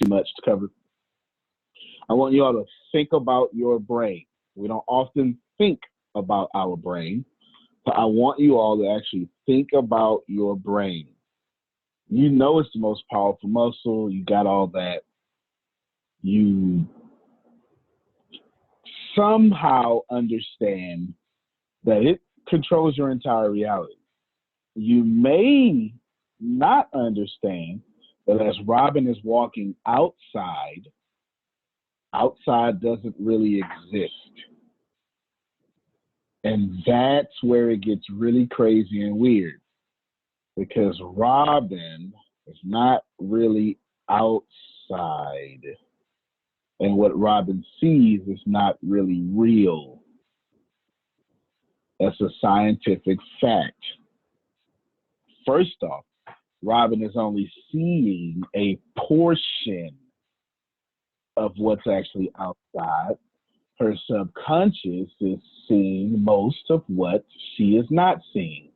too much to cover. I want you all to think about your brain. We don't often think about our brain, but I want you all to actually think about your brain. You know it's the most powerful muscle. You got all that. You somehow understand that it controls your entire reality. You may not understand that as Robin is walking outside, outside doesn't really exist. And that's where it gets really crazy and weird, because Robin is not really outside. And what Robin sees is not really real. That's a scientific fact. First off, Robin is only seeing a portion of what's actually outside. Her subconscious is seeing most of what she is not seeing.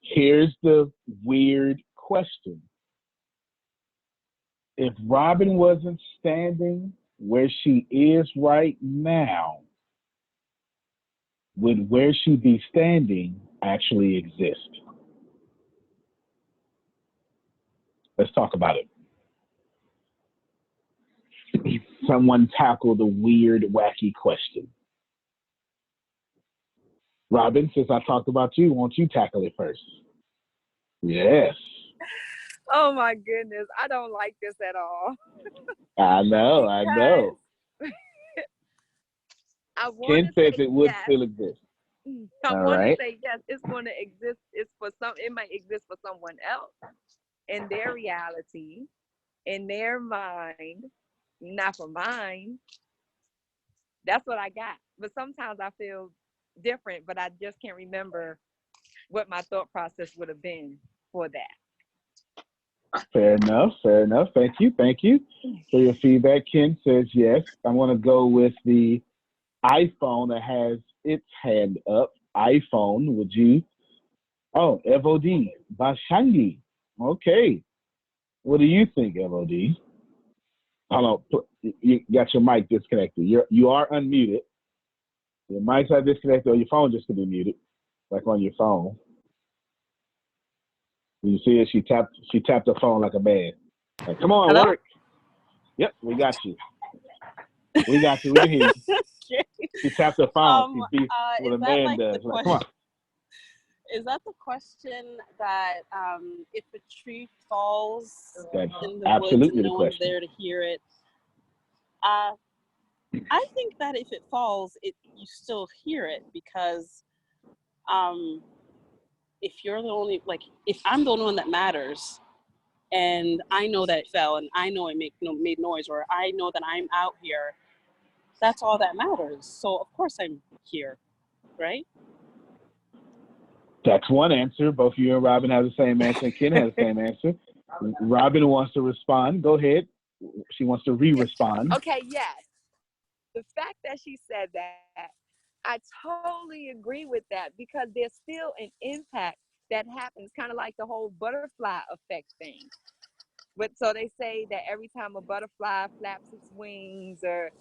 Here's the weird question. If Robin wasn't standing where she is right now, would where she be standing actually exist? Let's talk about it. Someone tackle the weird, wacky question. Robin, since I talked about you, won't you tackle it first? Yes. Oh my goodness, I don't like this at all. I know. Ken says it would still exist. I want to say yes, it's going to exist. It's for some. It might exist for someone else in their reality, in their mind, not for mine. That's what I got. But sometimes I feel different, but I just can't remember what my thought process would have been for that. Fair enough. Thank you for your feedback. Ken says yes. I want to go with the iPhone that has its hand up. iPhone, would you? Oh, Evod Bashangi. Okay. What do you think, Evod? Hold on. You got your mic disconnected. You are unmuted. Your mics are disconnected, or your phone just could be muted, like on your phone. You see it? She tapped her phone like a man. Like, come on, Hello? work. Yep, we got you. We got you. We can hear you. Okay. She tapped her phone. She beat what a man like does. Like, come on. Is that the question that if a tree falls That's in the absolutely woods and the no one's question. there to hear it? I think that if it falls, you still hear it, because if you're the only, like, if I'm the only one that matters, and I know that it fell, and I know it made noise, or I know that I'm out here, that's all that matters. So of course I'm here, right? That's one answer. Both you and Robin have the same answer, and Ken has the same answer. Robin wants to respond. Go ahead. She wants to re-respond. Okay, yes. The fact that she said that, I totally agree with that, because there's still an impact that happens, kind of like the whole butterfly effect thing. But so they say that every time a butterfly flaps its wings, or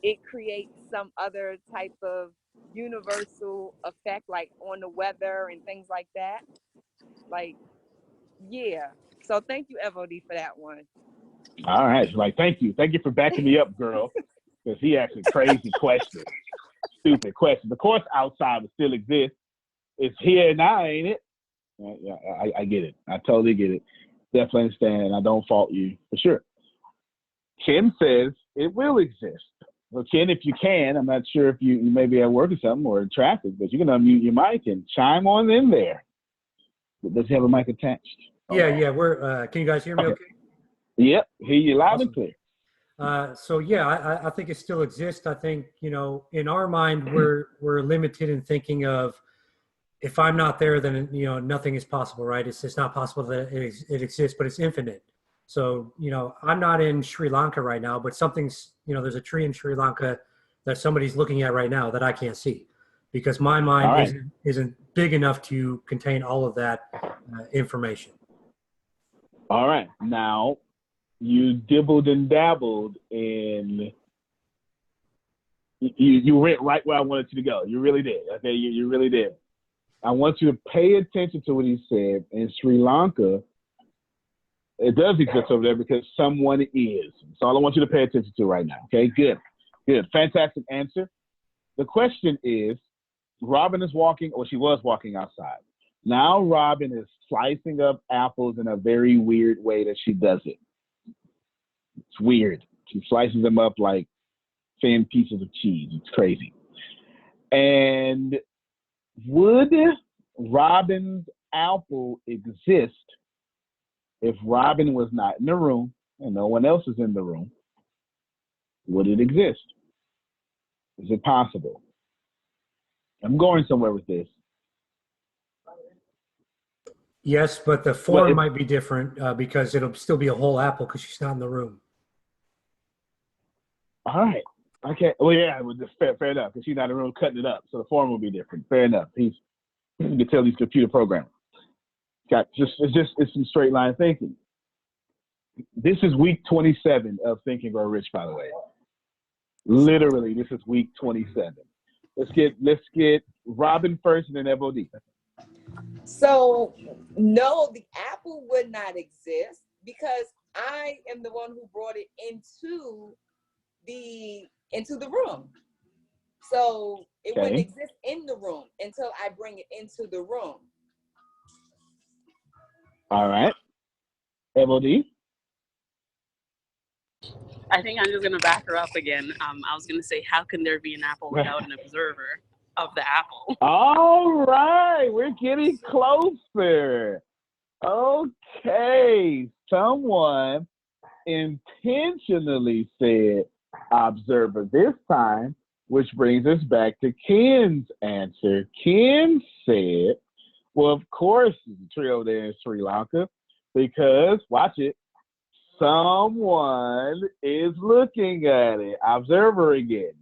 it creates some other type of universal effect, like on the weather and things like that. Like, yeah. So thank you, Evod, for that one. All right. She's like, thank you. Thank you for backing me up, girl. Because he asked a crazy question. Stupid question. Of course, outside will still exist. It's here now, ain't it? Yeah, I get it. I totally get it. Definitely understand, and I don't fault you for sure. Ken says it will exist. Well, Ken, if you can, I'm not sure if you may be at work or something, or in traffic, but you can unmute your mic and chime on in there. Does he have a mic attached? Yeah. We're. Can you guys hear me? Okay. Yep. Hear you loud Awesome. and clear. So yeah, I think it still exists. I think, in our mind, we're limited in thinking of, if I'm not there, then nothing is possible, right? It's just not possible that it exists, but it's infinite. So I'm not in Sri Lanka right now, but something's there's a tree in Sri Lanka that somebody's looking at right now that I can't see, because my mind isn't big enough to contain all of that information. All right. Now, you dibbled and dabbled in. You went right where I wanted you to go. You really did. Okay, you really did. I want you to pay attention to what he said. In Sri Lanka, it does exist over there because someone is. That's all I want you to pay attention to right now. Okay, good. Fantastic answer. The question is, Robin is walking, or she was walking outside. Now Robin is slicing up apples in a very weird way that she does it. It's weird. She slices them up like thin pieces of cheese. It's crazy. And would Robin's apple exist if Robin was not in the room and no one else is in the room? Would it exist? Is it possible? I'm going somewhere with this. Yes, but the form might be different because it'll still be a whole apple because she's not in the room. All right. Okay. Well, yeah, fair enough, because she's not in the room cutting it up, so the form will be different. Fair enough. You can tell these computer programmers. It's some straight line thinking. This is week 27 of Think and Grow Rich, by the way. Literally, this is week 27. Let's get Robin first and then FOD. So no, the apple would not exist because I am the one who brought it into the room. So it wouldn't exist in the room until I bring it into the room. All right. FOD? I think I'm just going to back her up again. I was going to say, how can there be an apple without an observer of the apple? All right. We're getting closer. Okay. Someone intentionally said observer this time, which brings us back to Ken's answer. Ken said, well, of course, the trio there in Sri Lanka, because, watch it, someone is looking at it. Observer again.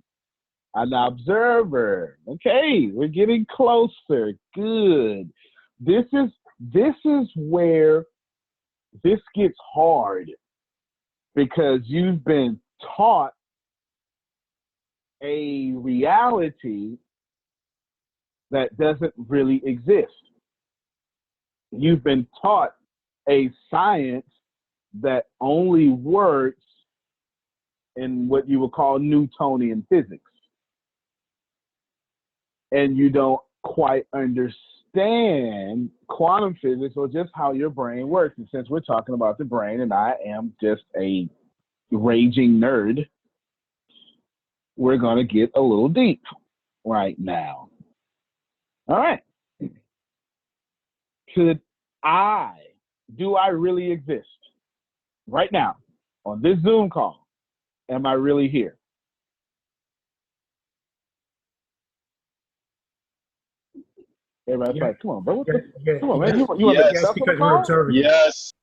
An observer. Okay, we're getting closer. Good. This is where this gets hard, because you've been taught a reality that doesn't really exist. You've been taught a science that only works in what you would call Newtonian physics. And you don't quite understand quantum physics or just how your brain works. And since we're talking about the brain and I am just a raging nerd, we're going to get a little deep right now. All right. Do I really exist right now on this Zoom call? Am I really here? Everybody's like, come on, bro. Come on, man. You want to make Yes, stuff on the because we're call? observing. Yes.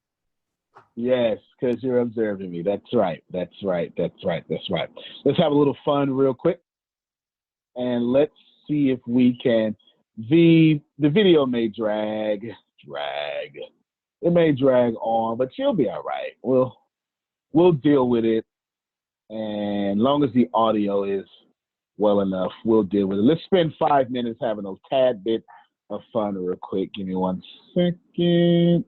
Yes, because you're observing me. That's right. Let's have a little fun real quick. And let's see if we can. The video may drag. It may drag on, but you'll be all right. We'll deal with it. And as long as the audio is well enough, we'll deal with it. Let's spend 5 minutes having a tad bit of fun real quick. Give me 1 second.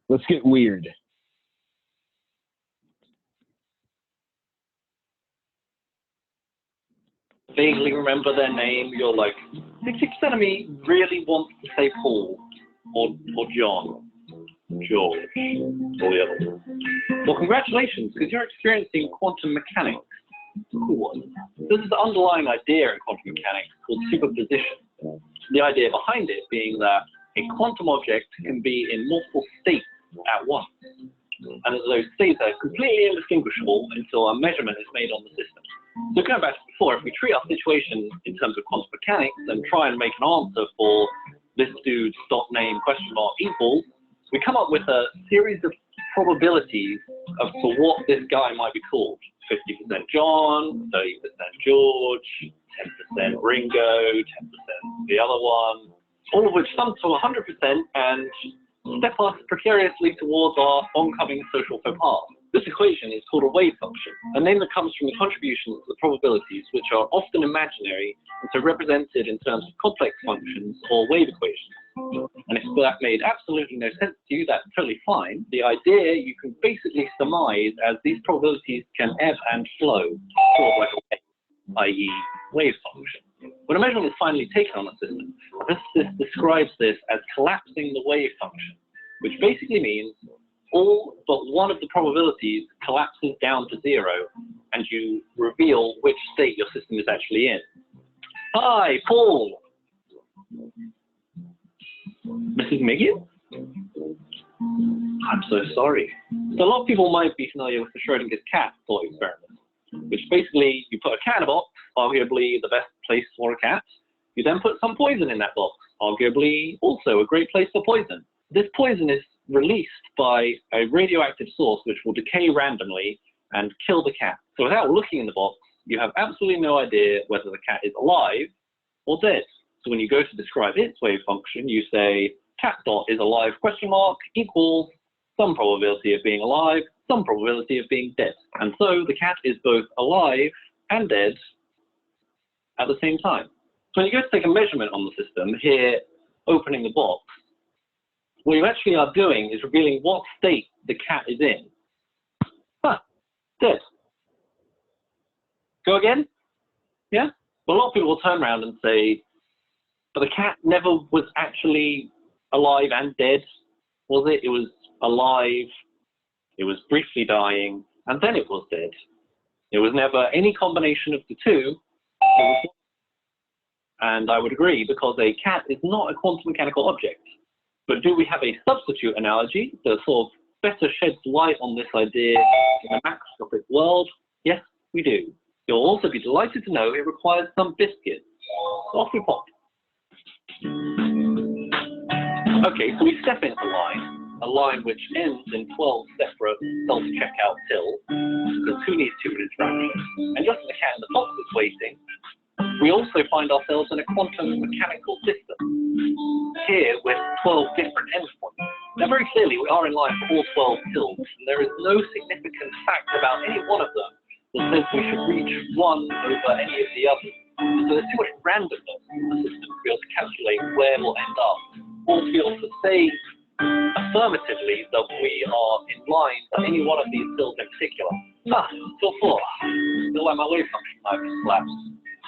Let's get weird. Vaguely remember their name. You're like, 60% of me really wants to say Paul or John, George, or the other one. Well, congratulations, because you're experiencing quantum mechanics. Cool. There's this underlying idea in quantum mechanics called superposition. The idea behind it being that a quantum object can be in multiple states at once. And those states are completely indistinguishable until a measurement is made on the system. So going back to before, if we treat our situation in terms of quantum mechanics and try and make an answer for this dude, stop name, question mark, equals, we come up with a series of probabilities of for what this guy might be called. 50% John, 30% George, 10% Ringo, 10% the other one, all of which sums to 100%, and step us precariously towards our oncoming social faux pas. This equation is called a wave function, a name that comes from the contributions of the probabilities, which are often imaginary and so represented in terms of complex functions or wave equations. And if that made absolutely no sense to you, that's totally fine. The idea you can basically surmise as these probabilities can ebb and flow, sort of like a wave, i.e. wave function. When a measurement is finally taken on a system, this describes this as collapsing the wave function, which basically means all but one of the probabilities collapses down to zero, and you reveal which state your system is actually in. Hi, Paul. Mrs. Miggy? I'm so sorry. So a lot of people might be familiar with the Schrodinger's cat thought experiment, which basically you put a cat in a box, arguably the best place for a cat. You then put some poison in that box, arguably also a great place for poison. This poison is released by a radioactive source which will decay randomly and kill the cat. So without looking in the box, you have absolutely no idea whether the cat is alive or dead. So when you go to describe its wave function, you say cat dot is alive question mark equals some probability of being alive, some probability of being dead. And so the cat is both alive and dead at the same time. So when you go to take a measurement on the system, here opening the box, what you actually are doing is revealing what state the cat is in. Huh, dead. Go again? Yeah? Well, a lot of people will turn around and say, but the cat never was actually alive and dead, was it? It was alive, it was briefly dying, and then it was dead. It was never any combination of the two. And I would agree, because a cat is not a quantum mechanical object. But do we have a substitute analogy that sort of better sheds light on this idea in a macroscopic world? Yes, we do. You'll also be delighted to know it requires some biscuits. So off we pop. Okay, so we step into a line which ends in 12 separate self-checkout tills, because who needs human interaction? And just as the cat in the box is waiting, we also find ourselves in a quantum mechanical system, here with 12 different endpoints. Now very clearly we are in line for all 12 tills, and there is no significant fact about any one of them that says we should reach one over any of the others. So there's too much randomness in the system to be able to calculate where we'll end up, or to be able to say affirmatively that we are in line for any one of these tills in particular. Till 4. Still like my wave function I've just collapsed.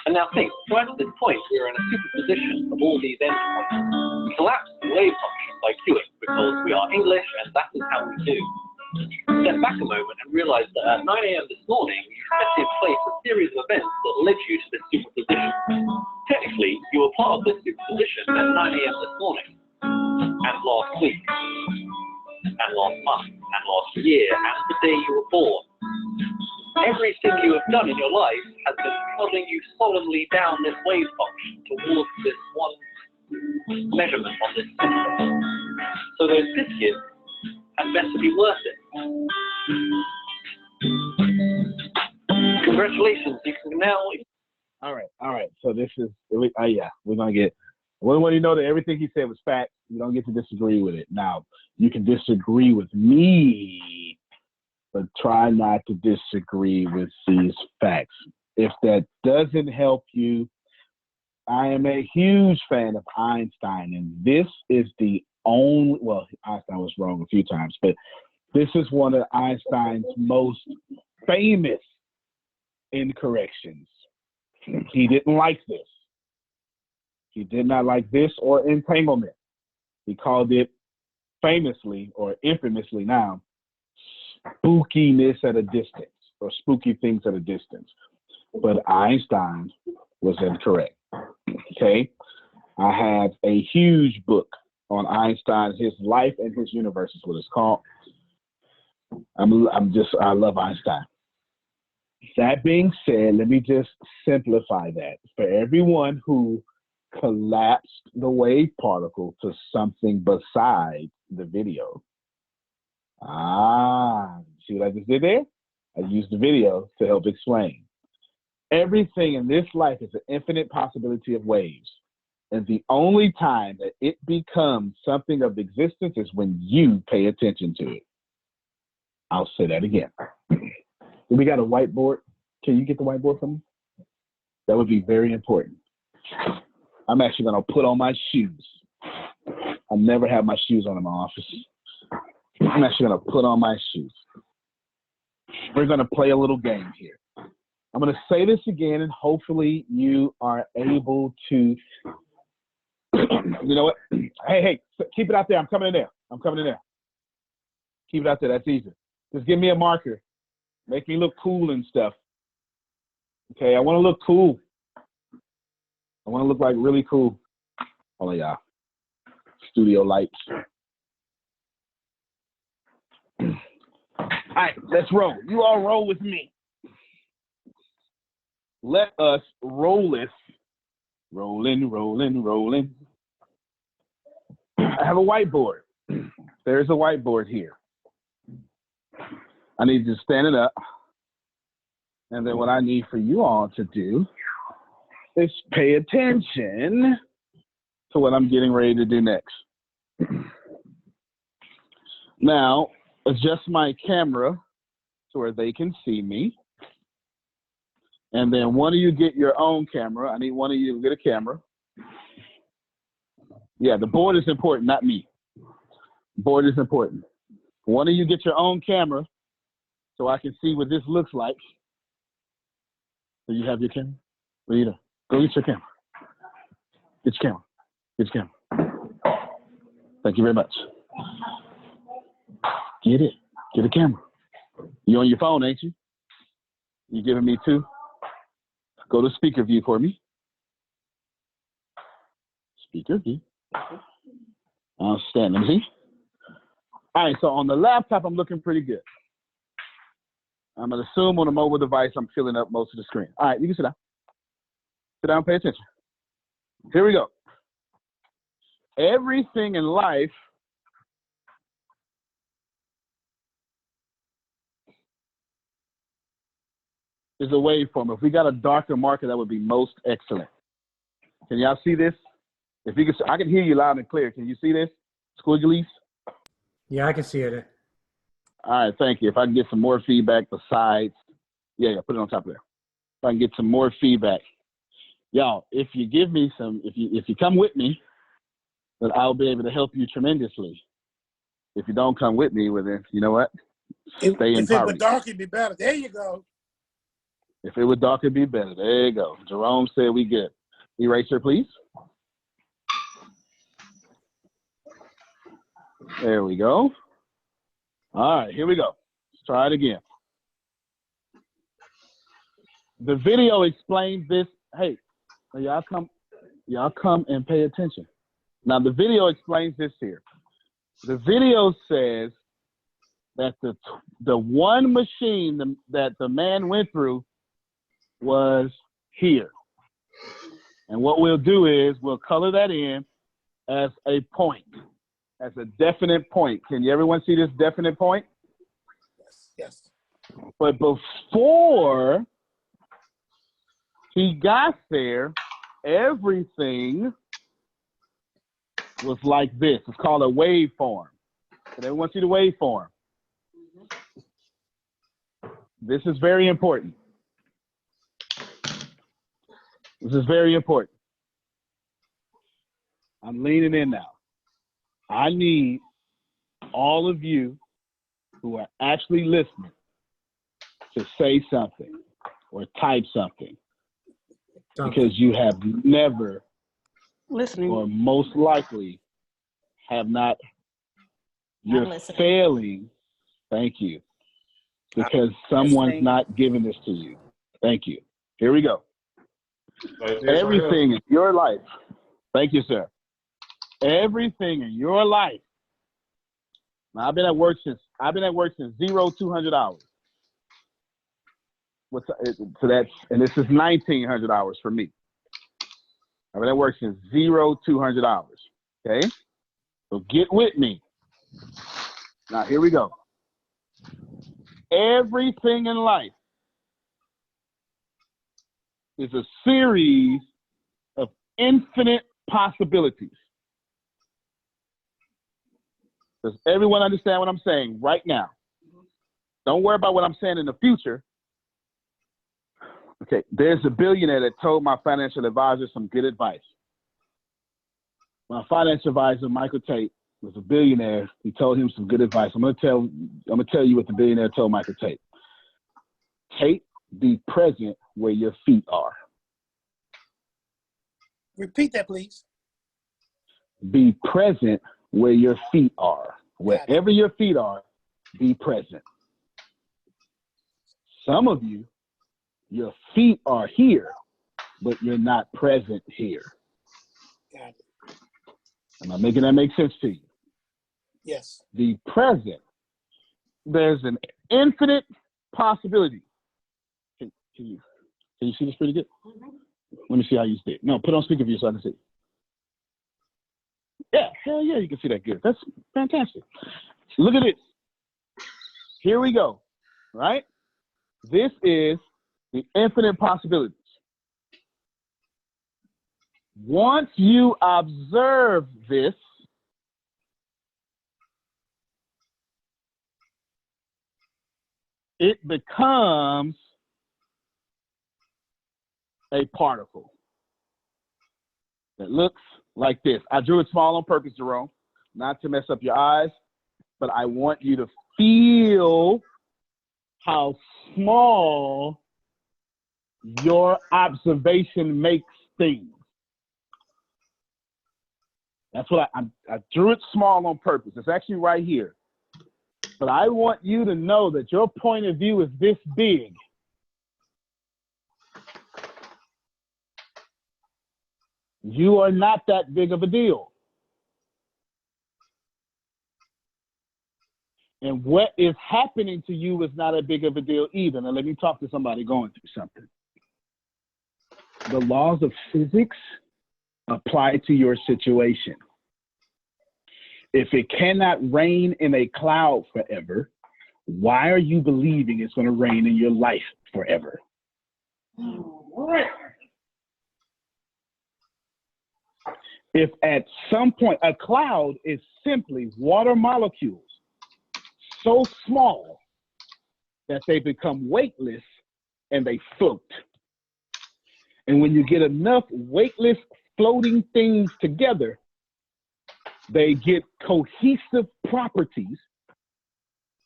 And now think, right at this point, we are in a superposition of all these endpoints. We collapse the wave function by queuing, because we are English and that is how we do. Step back a moment and realize that at 9 AM this morning, you set in place a series of events that led you to this superposition. Technically, you were part of this superposition at 9 AM this morning, and last week, and last month, and last year, and the day you were born. Everything you have done in your life has been prodding you solemnly down this wave function towards this one measurement on this system. So those biscuits had better be worth it. Congratulations, you can now... All right. So this is, yeah, we're going to get, we want you to know that everything he said was fact. You don't get to disagree with it. Now, you can disagree with me, but try not to disagree with these facts. If that doesn't help you, I am a huge fan of Einstein, and this is the only, well, Einstein was wrong a few times, but this is one of Einstein's most famous incorrections. He didn't like this. He did not like this or entanglement. He called it famously, or infamously now, spookiness at a distance, or spooky things at a distance. But Einstein was incorrect. Okay? I have a huge book on Einstein, his life and his universe is what it's called. I love Einstein. That being said, let me just simplify that. For everyone who collapsed the wave particle to something besides the video. See what I just did there? I used the video to help explain. Everything in this life is an infinite possibility of waves. And the only time that it becomes something of existence is when you pay attention to it. I'll say that again. We got a whiteboard. Can you get the whiteboard for me? That would be very important. I'm actually going to put on my shoes. I never have my shoes on in my office. I'm actually going to put on my shoes. We're going to play a little game here. I'm going to say this again, and hopefully you are able to, you know what? Hey, keep it out there. I'm coming in there. I'm coming in there. Keep it out there. That's easy. Just give me a marker. Make me look cool and stuff. Okay, I want to look cool. I want to look like really cool. Hold on, y'all. Studio lights. All right, let's roll. You all roll with me. Let us roll this. Rolling, rolling, rolling. I have a whiteboard. There's a whiteboard here. I need you to stand it up. And then what I need for you all to do is pay attention to what I'm getting ready to do next. Now, adjust my camera to where they can see me. And then one of you get your own camera. I need one of you to get a camera. Yeah, the board is important, not me. Board is important. One of you get your own camera so I can see what this looks like. Do you have your camera? Rita, go get your camera. Get your camera. Get your camera. Thank you very much. Get it. Get a camera. You on your phone, ain't you? You giving me two? Go to speaker view for me. Speaker view. Outstanding. See? All right, so on the laptop, I'm looking pretty good. I'm going to assume on a mobile device, I'm filling up most of the screen. All right, you can sit down. Sit down, pay attention. Here we go. Everything in life is a waveform. If we got a darker marker, that would be most excellent. Can y'all see this? If you can, I can hear you loud and clear. Can you see this? Squigglies? Yeah, I can see it. All right, thank you. If I can get some more feedback besides, yeah, put it on top of there. If I can get some more feedback. Y'all, if you give me some, if you come with me, then I'll be able to help you tremendously. If you don't come with me, well then, you know what? Stay in If it would dark, it'd be better. There you go. If it would dark, it'd be better. There you go. Jerome said we good. Eraser, please. There we go. All right, here we go. Let's try it again. The video explains this. Hey, y'all come and pay attention. Now the video explains this here. The video says that the one machine that the man went through was here. And what we'll do is we'll color that in as a point, as a definite point. Can everyone see this definite point? Yes. But before he got there, everything was like this. It's called a waveform. Can everyone see the waveform? This is very important. This is very important. I'm leaning in now. I need all of you who are actually listening to say something or type something. Because you have never Listening. or most likely have not, you're failing, thank you, because someone's not giving this to you. Thank you. Here we go. Everything in your life, thank you, sir. Everything in your life. Now, I've been at work since 200 hours. So that's, and this is 1,900 hours for me. I've been at work since 200 hours. Okay, so get with me. Now here we go. Everything in life is a series of infinite possibilities. Does everyone understand what I'm saying right now? Don't worry about what I'm saying in the future. Okay, there's a billionaire that told my financial advisor some good advice. My financial advisor, Michael Tate, was a billionaire. He told him some good advice. I'm gonna tell you what the billionaire told Michael Tate. Tate, be present where your feet are. Repeat that, please. Be present where your feet are. Wherever your feet are, be present. Some of you, your feet are here, but you're not present here. Got it. Am I making that make sense to you? Yes. Be present. There's an infinite possibility. Can you see this pretty good? Let me see how you see it. No, put on speaker view so I can see. Yeah, hell yeah, you can see that good. That's fantastic. Look at this. Here we go, right? This is the infinite possibilities. Once you observe this, it becomes a particle that looks like this. I drew it small on purpose, Jerome, not to mess up your eyes, but I want you to feel how small your observation makes things. That's what I drew it small on purpose. It's actually right here. But I want you to know that your point of view is this big. You are not that big of a deal. And what is happening to you is not a big of a deal either. Now let me talk to somebody going through something. The laws of physics apply to your situation. If it cannot rain in a cloud forever, why are you believing it's going to rain in your life forever? If at some point, a cloud is simply water molecules so small that they become weightless and they float. And when you get enough weightless floating things together, they get cohesive properties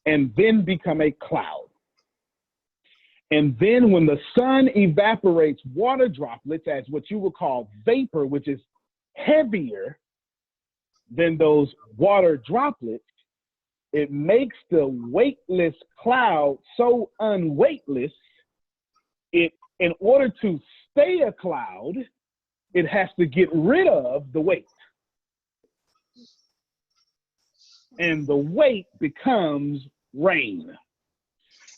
and then become a cloud. And then when the sun evaporates water droplets as what you would call vapor, which is heavier than those water droplets, it makes the weightless cloud so unweightless, in order to stay a cloud, it has to get rid of the weight. And the weight becomes rain.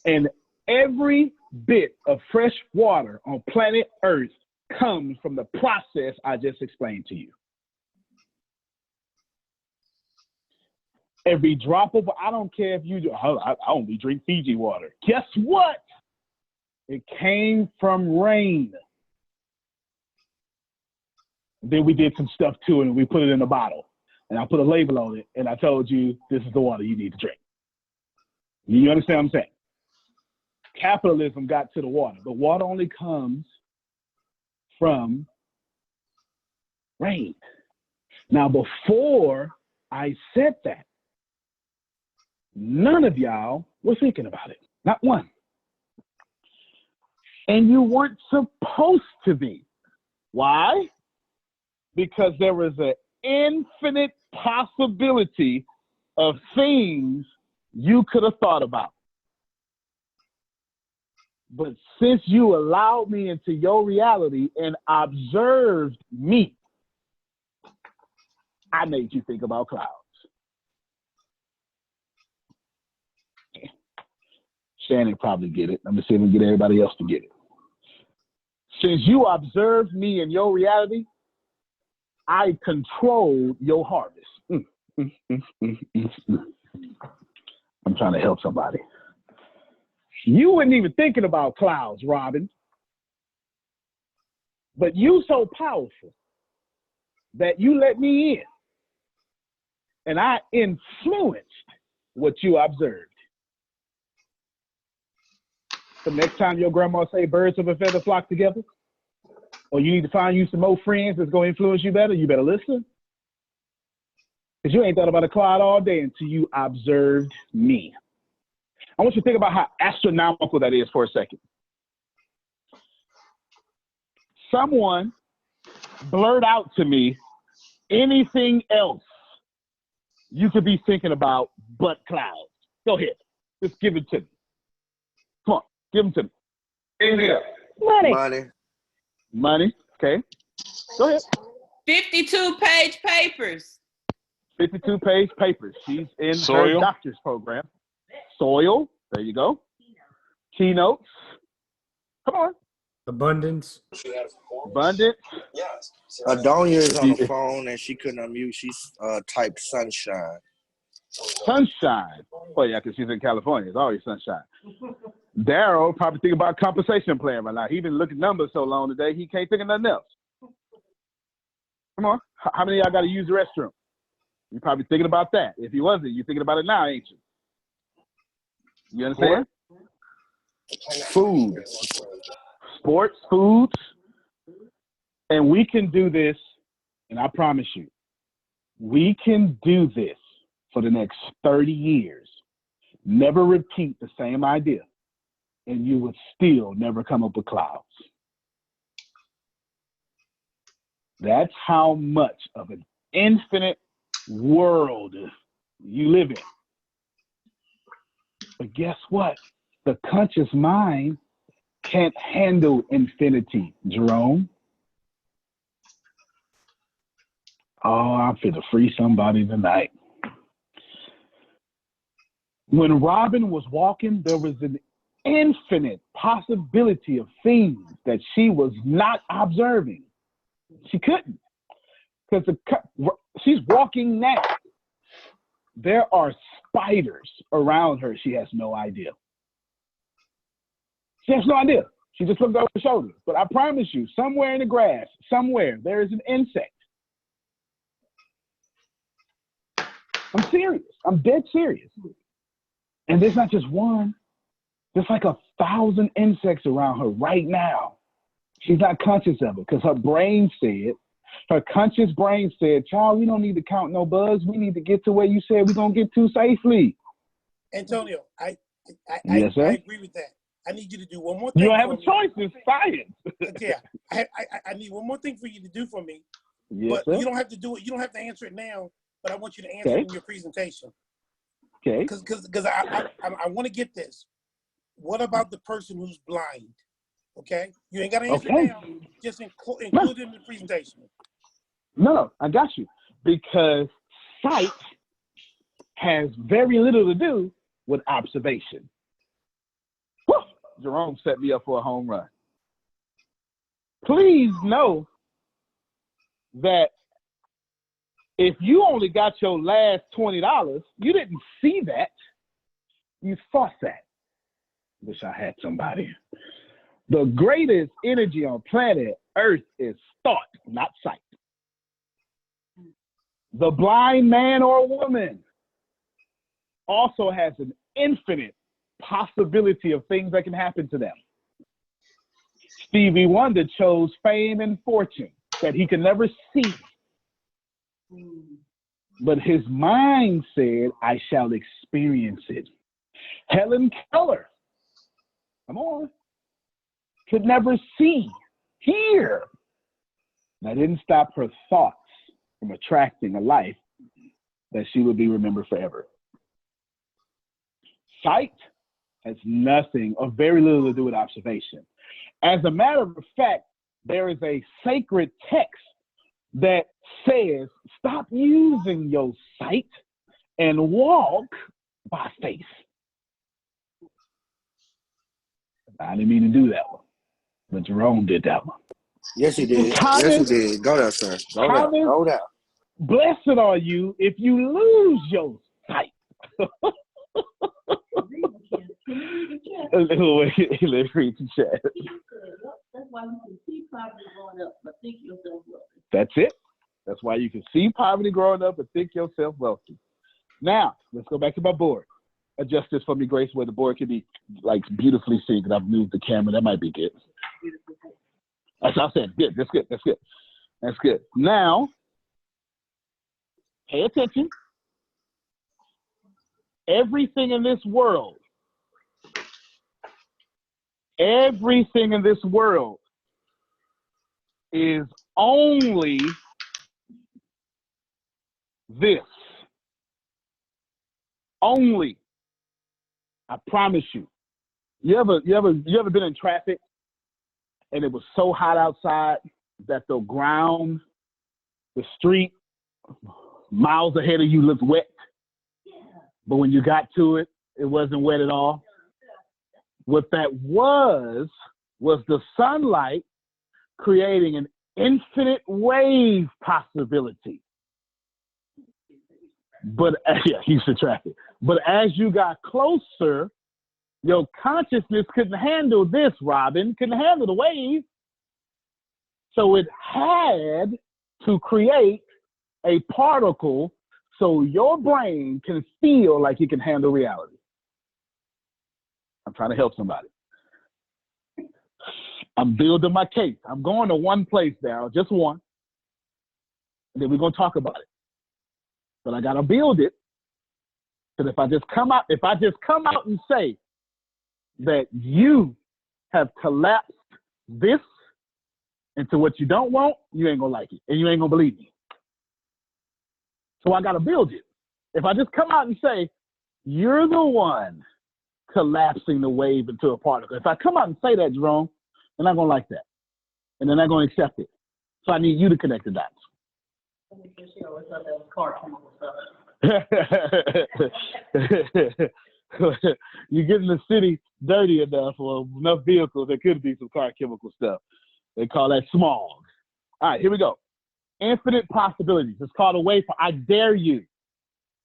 And every bit of fresh water on planet Earth comes from the process I just explained to you. Every drop of, I don't care if you do, I only drink Fiji water. Guess what? It came from rain. Then we did some stuff to it and we put it in a bottle. And I put a label on it and I told you, this is the water you need to drink. You understand what I'm saying? Capitalism got to the water. The water only comes from rain. Now, before I said that, none of y'all were thinking about it. Not one. And you weren't supposed to be. Why? Because there was an infinite possibility of things you could have thought about. But since you allowed me into your reality and observed me, I made you think about clouds. Shannon probably get it. I'm going to see if we can get everybody else to get it. Since you observed me in your reality, I control your harvest. I'm trying to help somebody. You weren't even thinking about clouds, Robin. But you so powerful. that you let me in, and I influenced what you observed. So next time your grandma say birds of a feather flock together, or you need to find you some more friends that's going to influence you better, you better listen. Because you ain't thought about a cloud all day until you observed me. I want you to think about how astronomical that is for a second. Someone blurt out to me anything else you could be thinking about but clouds. Go ahead. Just give it to me. Come on. Give them to me. Anything else? Money. Okay. Go ahead. 52-page papers. 52-page papers. She's in Soil. her doctor's program. Soil. There you go. Keynotes. Come on. Abundance. Abundance. Adonia is on the phone and she couldn't unmute. She typed sunshine. Sunshine. Oh, yeah, because she's in California. It's always sunshine. Daryl probably thinking about compensation plan right now. He been looking at numbers so long today, he can't think of nothing else. Come on. How many of y'all got to use the restroom? You're probably thinking about that. If you wasn't, you're thinking about it now, ain't you? You understand? Food. Sports, foods. And we can do this, and I promise you, we can do this for the next 30 years. Never repeat the same idea, and you would still never come up with clouds. That's how much of an infinite world you live in. But guess what? The conscious mind can't handle infinity, Jerome. Oh, I'm finna free somebody tonight. When Robin was walking, there was an infinite possibility of things that she was not observing. She couldn't, because she's walking now. There are spiders around her. She has no idea. She has no idea. She just looked over her shoulder. But I promise you, somewhere in the grass, somewhere, there is an insect. I'm serious. I'm dead serious. And there's not just one. There's like 1,000 insects around her right now. She's not conscious of it because her brain said, her conscious brain said, child, we don't need to count no bugs. We need to get to where you said we're going to get to safely. Antonio, I Yes, sir? I agree with that. I need you to do one more thing. You don't have a for me. choice. It's science. Yeah, I need one more thing for you to do for me. Yes, but sir? you don't have to do it. You don't have to answer it now. But I want you to answer Okay. it in your presentation. Okay. Because I want to get this. What about the person who's blind? Okay, you ain't got to answer Okay. now. Just include it in the presentation. No, I got you. Because sight has very little to do with observation. Whew! Jerome set me up for a home run. Please know that if you only got your last $20, you didn't see that. You thought that. Wish I had somebody. The greatest energy on planet Earth is thought, not sight. The blind man or woman also has an infinite possibility of things that can happen to them. Stevie Wonder chose fame and fortune that he could never see. But his mind said, I shall experience it. Helen Keller, come on, could never see, hear. That didn't stop her thoughts from attracting a life that she would be remembered forever. Sight has nothing or very little to do with observation. As a matter of fact, there is a sacred text that says, stop using your sight and walk by faith. I didn't mean to do that one, but Jerome did that one. Yes, he did. Yes, he did. Go there, sir. Go there. Go there. Blessed are you if you lose your sight. Let me read the chat. That's why you can see poverty going up, but think yourself up. That's it. That's why you can see poverty growing up and think yourself wealthy. Now, let's go back to my board. Adjust this for me, Grace, where the board can be like beautifully seen, because I've moved the camera. That might be good. That's what I said. Good. That's good. That's good. That's good. Now, pay attention. Everything in this world is only this. Only. I promise you. You ever been in traffic and it was so hot outside that the ground, the street, miles ahead of you looked wet, but when you got to it, it wasn't wet at all? What that was the sunlight creating an infinite wave possibility. But yeah, Houston traffic. But as you got closer, your consciousness couldn't handle this, Robin, couldn't handle the wave. So it had to create a particle so your brain can feel like it can handle reality. I'm trying to help somebody. I'm building my case. I'm going to one place now, just one. And then we're going to talk about it. But I got to build it. Because if I just come out and say that you have collapsed this into what you don't want, you ain't going to like it. And you ain't going to believe me. So I got to build it. If I just come out and say, you're the one collapsing the wave into a particle. If I come out and say that, Jerome, they're not going to like that. And they're not going to accept it. So I need you to connect the dots. You get in the city dirty enough or enough vehicles, there could be some car chemical stuff. They call that smog. All right, here we go. Infinite possibilities. It's called a waveform. I dare you,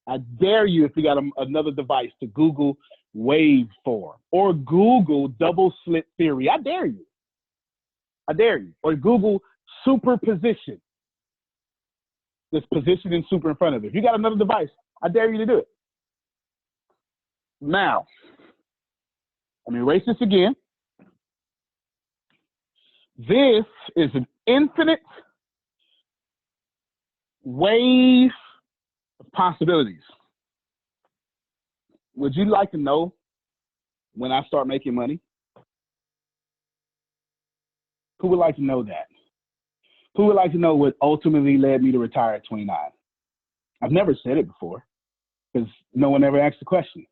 if you got another device, to Google waveform or Google double slit theory. I dare you. Or Google superposition. This position and super in front of it. If you got another device, I dare you to do it. Now, let me erase this again. This is an infinite wave of possibilities. Would you like to know when I start making money? Who would like to know that? Who would like to know what ultimately led me to retire at 29? I've never said it before because no one ever asked the question.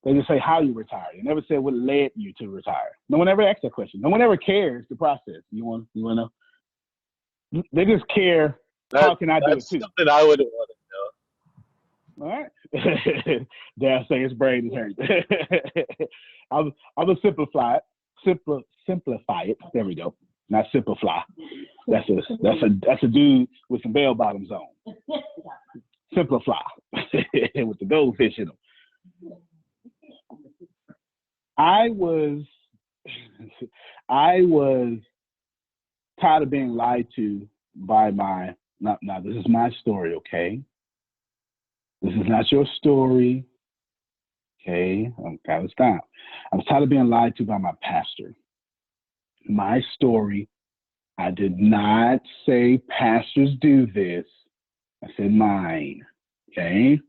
They just say how you retire. They never said what led you to retire. No one ever asked that question. No one ever cares the process. You want to know? They just care, how can I do it too? That's something I wouldn't want to know. All right. Dad say his brain is hurt. I'm gonna simplify it. Simplify it. There we go. Not simplify. That's a dude with some bell bottoms on. Simplify with the goldfish in them. I was tired of being lied to by my. Now this is my story, okay? This is not your story. Okay, let's stop. I was tired of being lied to by my pastor. My story, I did not say pastors do this. I said mine, okay?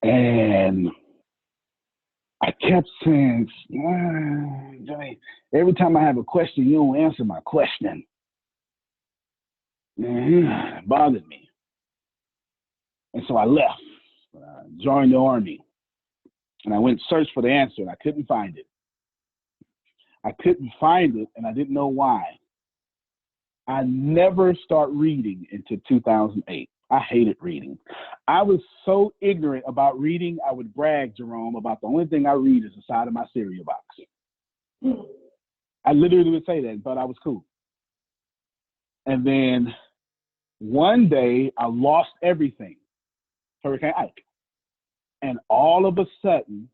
And I kept saying, Johnny, every time I have a question, you don't answer my question. It bothered me. And so I left, joined the army, and I went search for the answer, and I couldn't find it. And I didn't know why. I never start reading until 2008. I hated reading. I was so ignorant about reading, I would brag, Jerome, about the only thing I read is the side of my cereal box. I literally would say that and thought I was cool. And then one day, I lost everything. Hurricane Ike. And all of a sudden,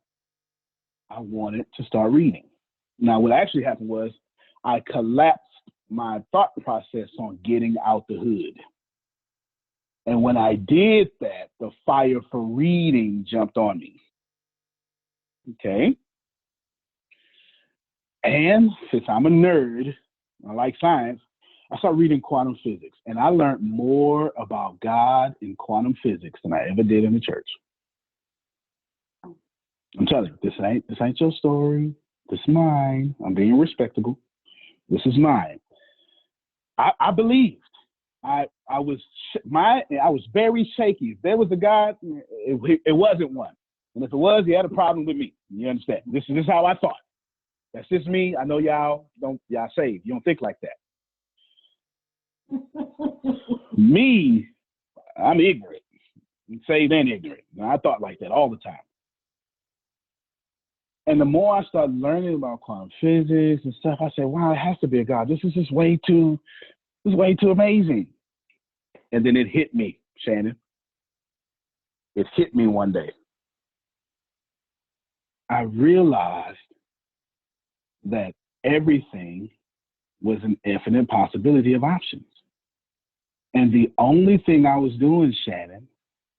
I wanted to start reading. Now, what actually happened was I collapsed my thought process on getting out the hood. And when I did that, the fire for reading jumped on me. Okay. And since I'm a nerd, I like science, I started reading quantum physics. And I learned more about God in quantum physics than I ever did in the church. I'm telling you, this ain't your story. This is mine. I'm being respectable. This is mine. I believed. I was very shaky. If there was a God, it wasn't one. And if it was, he had a problem with me. You understand? This is how I thought. That's just me. I know y'all saved. You don't think like that. Me, I'm ignorant. I'm saved and ignorant. And I thought like that all the time. And the more I started learning about quantum physics and stuff, I said, wow, it has to be a God. This is just way too amazing. And then it hit me, Shannon. It hit me one day. I realized that everything was an infinite possibility of options. And the only thing I was doing, Shannon,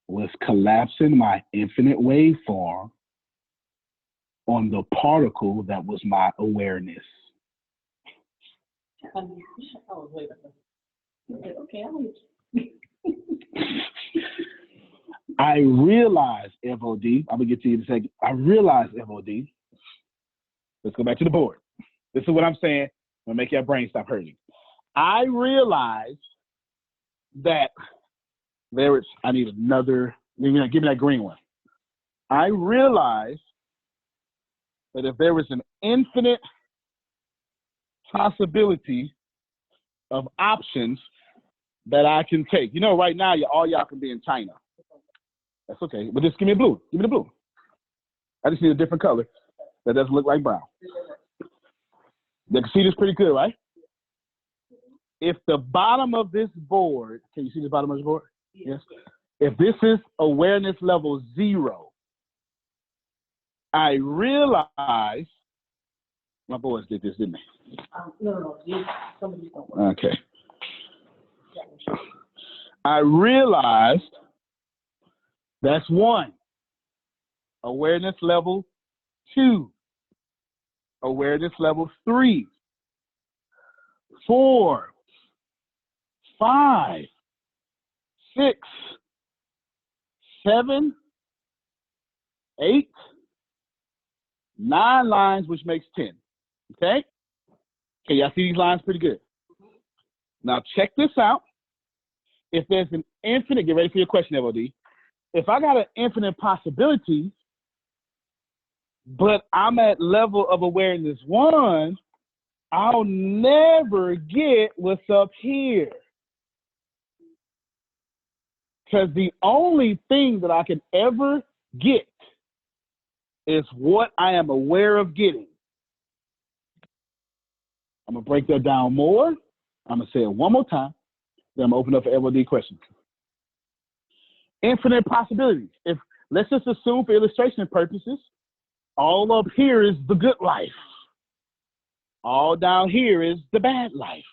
was collapsing my infinite waveform on the particle that was my awareness. I realized, FOD, I'm going to get to you in a second. I realized, FOD, let's go back to the board. This is what I'm saying. I'm going to make your brain stop hurting. I realized that I need another, give me that green one. I realized that if there was an infinite possibility of options that I can take. You know, right now, all y'all can be in China. That's okay, but just give me a blue. Give me the blue. I just need a different color that doesn't look like brown. You can see this pretty good, right? If the bottom of this board, can you see the bottom of this board? Yes. If this is awareness level 0, I realize, my boys did this, didn't they? No. Some of these don't work. Okay. I realized that's 1. Awareness level 2. Awareness level 3. 4. 5. 6. 7. 8. 9 lines, which makes 10. Okay? Okay, y'all see these lines pretty good. Now check this out. If there's an infinite, get ready for your question, FOD. If I got an infinite possibility, but I'm at level of awareness 1, I'll never get what's up here. Because the only thing that I can ever get is what I am aware of getting. I'm going to break that down more. I'm going to say it one more time. Then I'm going to open up for FOD questions. Infinite possibilities. Let's just assume for illustration purposes, all up here is the good life. All down here is the bad life.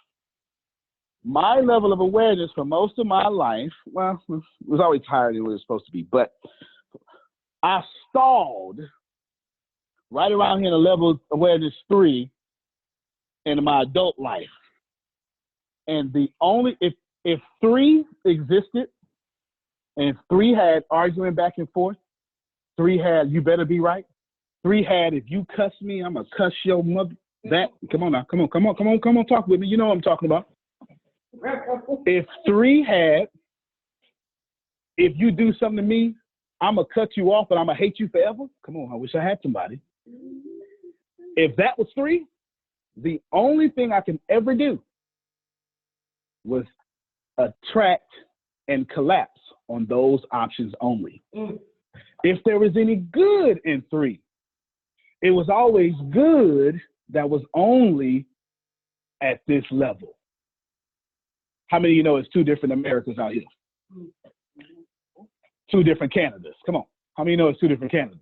My level of awareness for most of my life, well, it was always higher than what it was supposed to be, but I stalled right around here in the level of awareness 3 in my adult life. And if 3 existed, and if 3 had arguing back and forth, 3 had you better be right, 3 had if you cuss me, I'm gonna cuss your mother. That, come on now, come on, talk with me. You know what I'm talking about. If 3 had, if you do something to me, I'm gonna cut you off and I'm gonna hate you forever. Come on, I wish I had somebody. If that was 3, the only thing I can ever do was attract and collapse on those options only. If there was any good in 3, it was always good that was only at this level. How many of you know it's 2 different Americas out here? 2 different Canadas. Come on. How many of you know it's 2 different Canadas?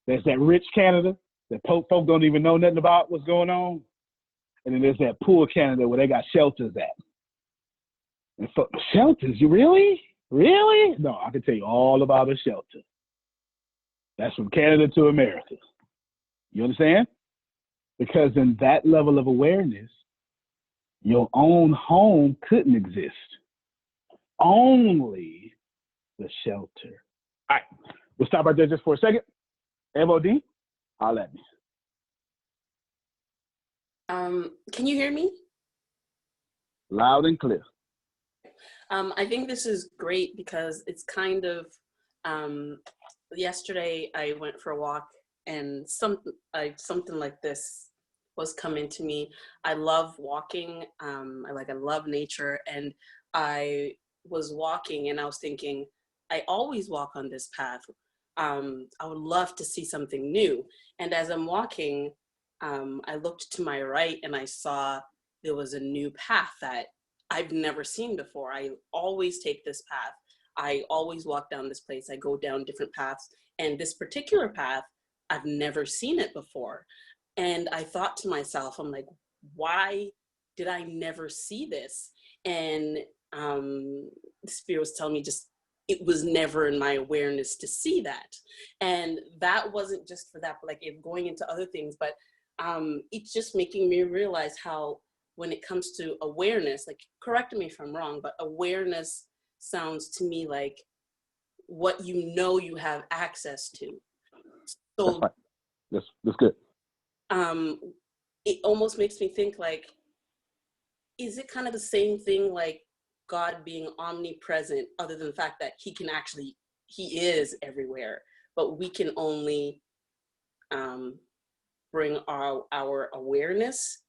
There's that rich Canada that folk don't even know nothing about what's going on. And then there's that poor Canada where they got shelters at. And so, shelters? You really? Really? No, I can tell you all about a shelter. That's from Canada to America. You understand? Because in that level of awareness, your own home couldn't exist. Only the shelter. All right, we'll stop right there just for a second. MOD, holla at me. Can you hear me? Loud and clear. I think this is great because it's kind of, yesterday I went for a walk and something like this was coming to me. I love walking. I love nature, and I was walking and I was thinking, I always walk on this path. I would love to see something new. And as I'm walking, I looked to my right and I saw there was a new path that I've never seen before. I always take this path. I always walk down this place. I go down different paths. And this particular path, I've never seen it before. And I thought to myself, I'm like, why did I never see this? And the Spirit was telling me it was never in my awareness to see that. And that wasn't just for that, but like if going into other things, but it's just making me realize how when it comes to awareness, like correct me if I'm wrong, but awareness sounds to me like what you know you have access to. So that's good. It almost makes me think like, is it kind of the same thing like God being omnipresent, other than the fact that he is everywhere, but we can only bring our awareness,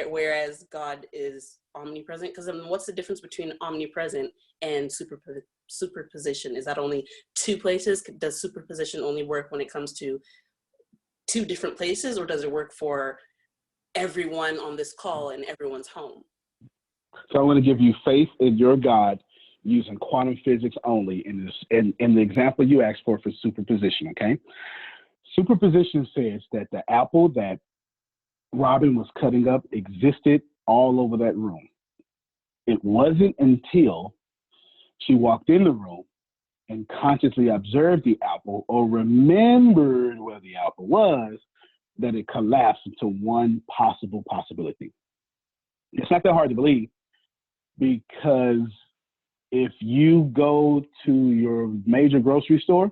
whereas God is omnipresent? Because what's the difference between omnipresent and superposition? Is that only two places? Does superposition only work when it comes to two different places, or does it work for everyone on this call and everyone's home? So I'm going to give you faith in your God using quantum physics only in the example you asked for superposition, okay? Superposition says that the apple that Robin was cutting up existed all over that room. It wasn't until she walked in the room and consciously observed the apple or remembered where the apple was that it collapsed into one possibility. It's not that hard to believe, because if you go to your major grocery store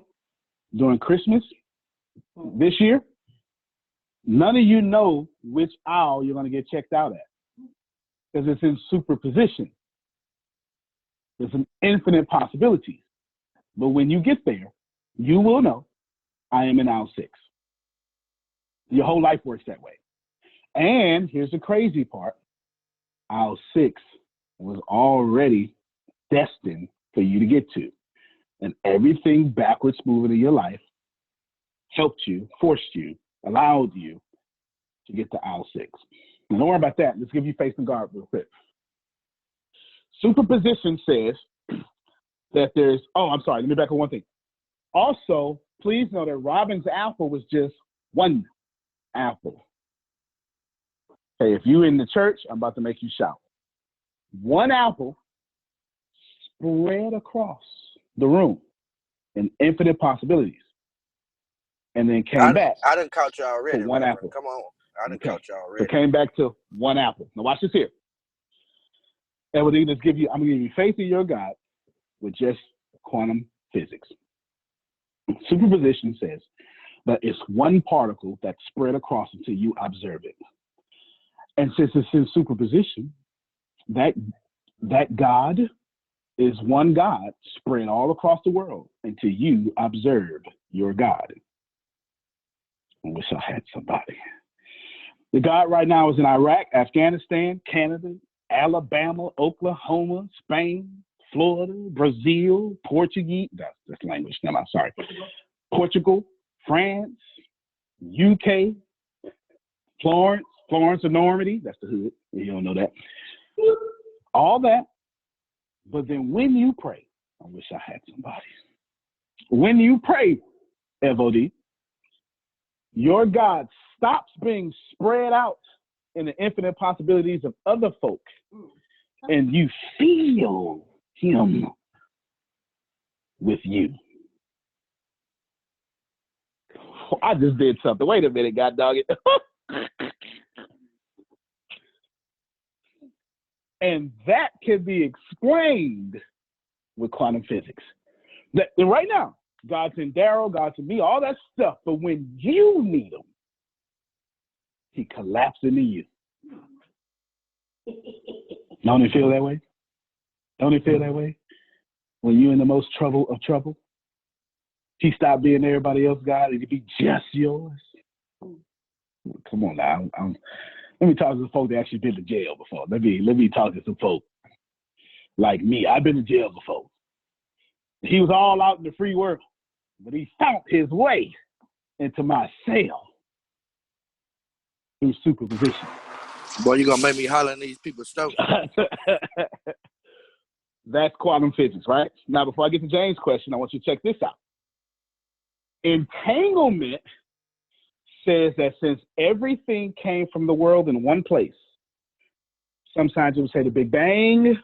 during Christmas this year, none of you know which aisle you're going to get checked out at, because it's in superposition. There's an infinite possibilities. But when you get there, you will know I am in aisle 6. Your whole life works that way. And here's the crazy part. Aisle 6 was already destined for you to get to. And everything backwards moving in your life helped you, forced you, allowed you to get to aisle 6. Now, don't worry about that. Let's give you faith in God real quick. Superposition says that there's, let me back on one thing. Also, please know that Robin's apple was just one apple. Okay, if you're in the church, I'm about to make you shout. One apple spread across the room in infinite possibilities, and then came back. I didn't count you already. To one Reverend. apple. Come on. I didn't count you already. So came back to one apple. Now watch this here. And I'm going to give you faith in your God with just quantum physics. Superposition says that it's one particle that's spread across until you observe it. And since it's in superposition, that God is one God spread all across the world until you observe your God. I wish I had somebody. The God right now is in Iraq, Afghanistan, Canada, Alabama, Oklahoma, Spain, Florida, Brazil, Portuguese. That's language. No, I'm sorry. Portugal, France, UK, Florence or Normandy. That's the hood. You don't know that. All that. But then when you pray, I wish I had somebody. When you pray, FOD, your God stops being spread out in the infinite possibilities of other folk, and you feel him with you. I just did something. Wait a minute, God dog it. And that can be explained with quantum physics. And right now, God's in Daryl, God's in me, all that stuff. But when you need him, he collapses into you. Don't it feel that way? Don't it feel that way? When you're in the most trouble of trouble, he stopped being everybody else, God, and it be just yours. Come on now. Let me talk to some folks that actually been to jail before. Let me talk to some folks like me. I've been to jail before. He was all out in the free world, but he found his way into my cell through superposition. Boy, you gonna make me holler in these people's stuff. That's quantum physics, right? Now, before I get to James' question, I want you to check this out. Entanglement says that since everything came from the world in one place, some scientists would say the Big Bang,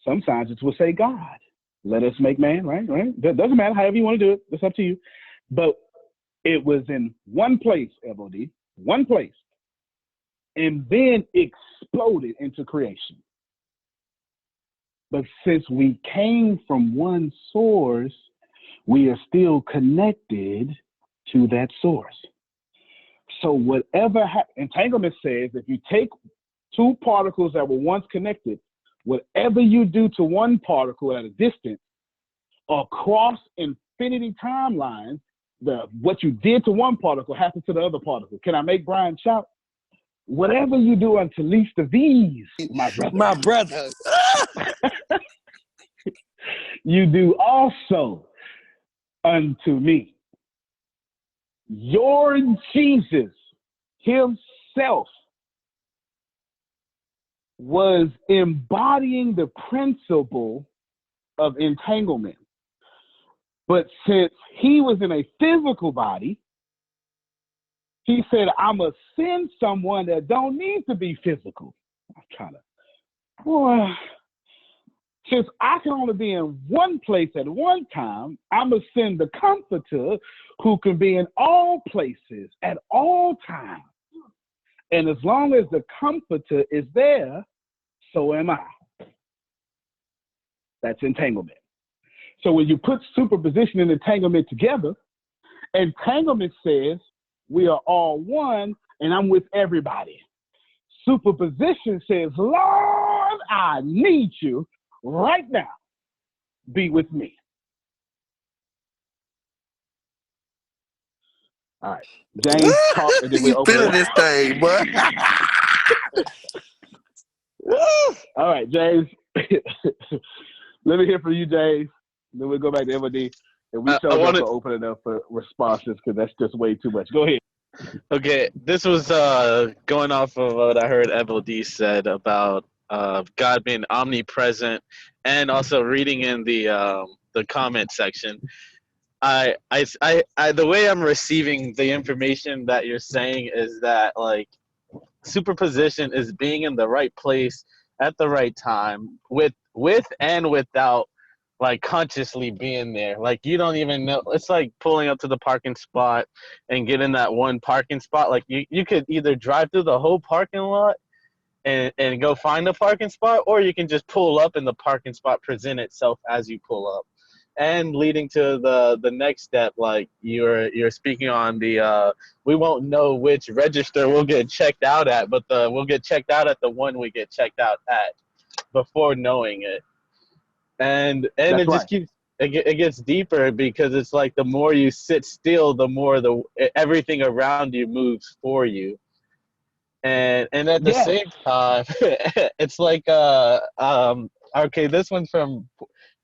some scientists would say God. Let us make man, right? That doesn't matter, however you want to do it. It's up to you. But it was in one place, FOD, one place, and then exploded into creation. But since we came from one source, we are still connected to that source. So whatever entanglement says, if you take two particles that were once connected, whatever you do to one particle at a distance, across infinity timelines, what you did to one particle happens to the other particle. Can I make Brian shout? Whatever you do unto least of these, my brother. My brother. You do also unto me. Your Jesus himself was embodying the principle of entanglement. But since he was in a physical body, he said, I'm going to send someone that don't need to be physical. I'm trying to, boy, since I can only be in one place at one time, I'm going to send the comforter who can be in all places at all times. And as long as the comforter is there, so am I. That's entanglement. So when you put superposition and entanglement together, entanglement says we are all one and I'm with everybody. Superposition says, Lord, I need you right now. Be with me. All right. James, talk, and then we You open feeling it this up. thing, boy. All right, James. Let me hear from you, James. Then we'll go back to MOD. And we showed up to open it up for responses because that's just way too much. Go ahead. Okay, this was going off of what I heard FOD said about God being omnipresent, and also reading in the comment section. The way I'm receiving the information that you're saying is that like superposition is being in the right place at the right time with and without like consciously being there. Like you don't even know. It's like pulling up to the parking spot and getting that one parking spot. Like you could either drive through the whole parking lot and go find a parking spot, or you can just pull up and the parking spot present itself as you pull up. And leading to the next step, like you're speaking on the we won't know which register we'll get checked out at, but we'll get checked out at the one we get checked out at before knowing it. And That's it just keeps it gets deeper because it's like the more you sit still, the more everything around you moves for you. And at the same time, it's like okay, this one's from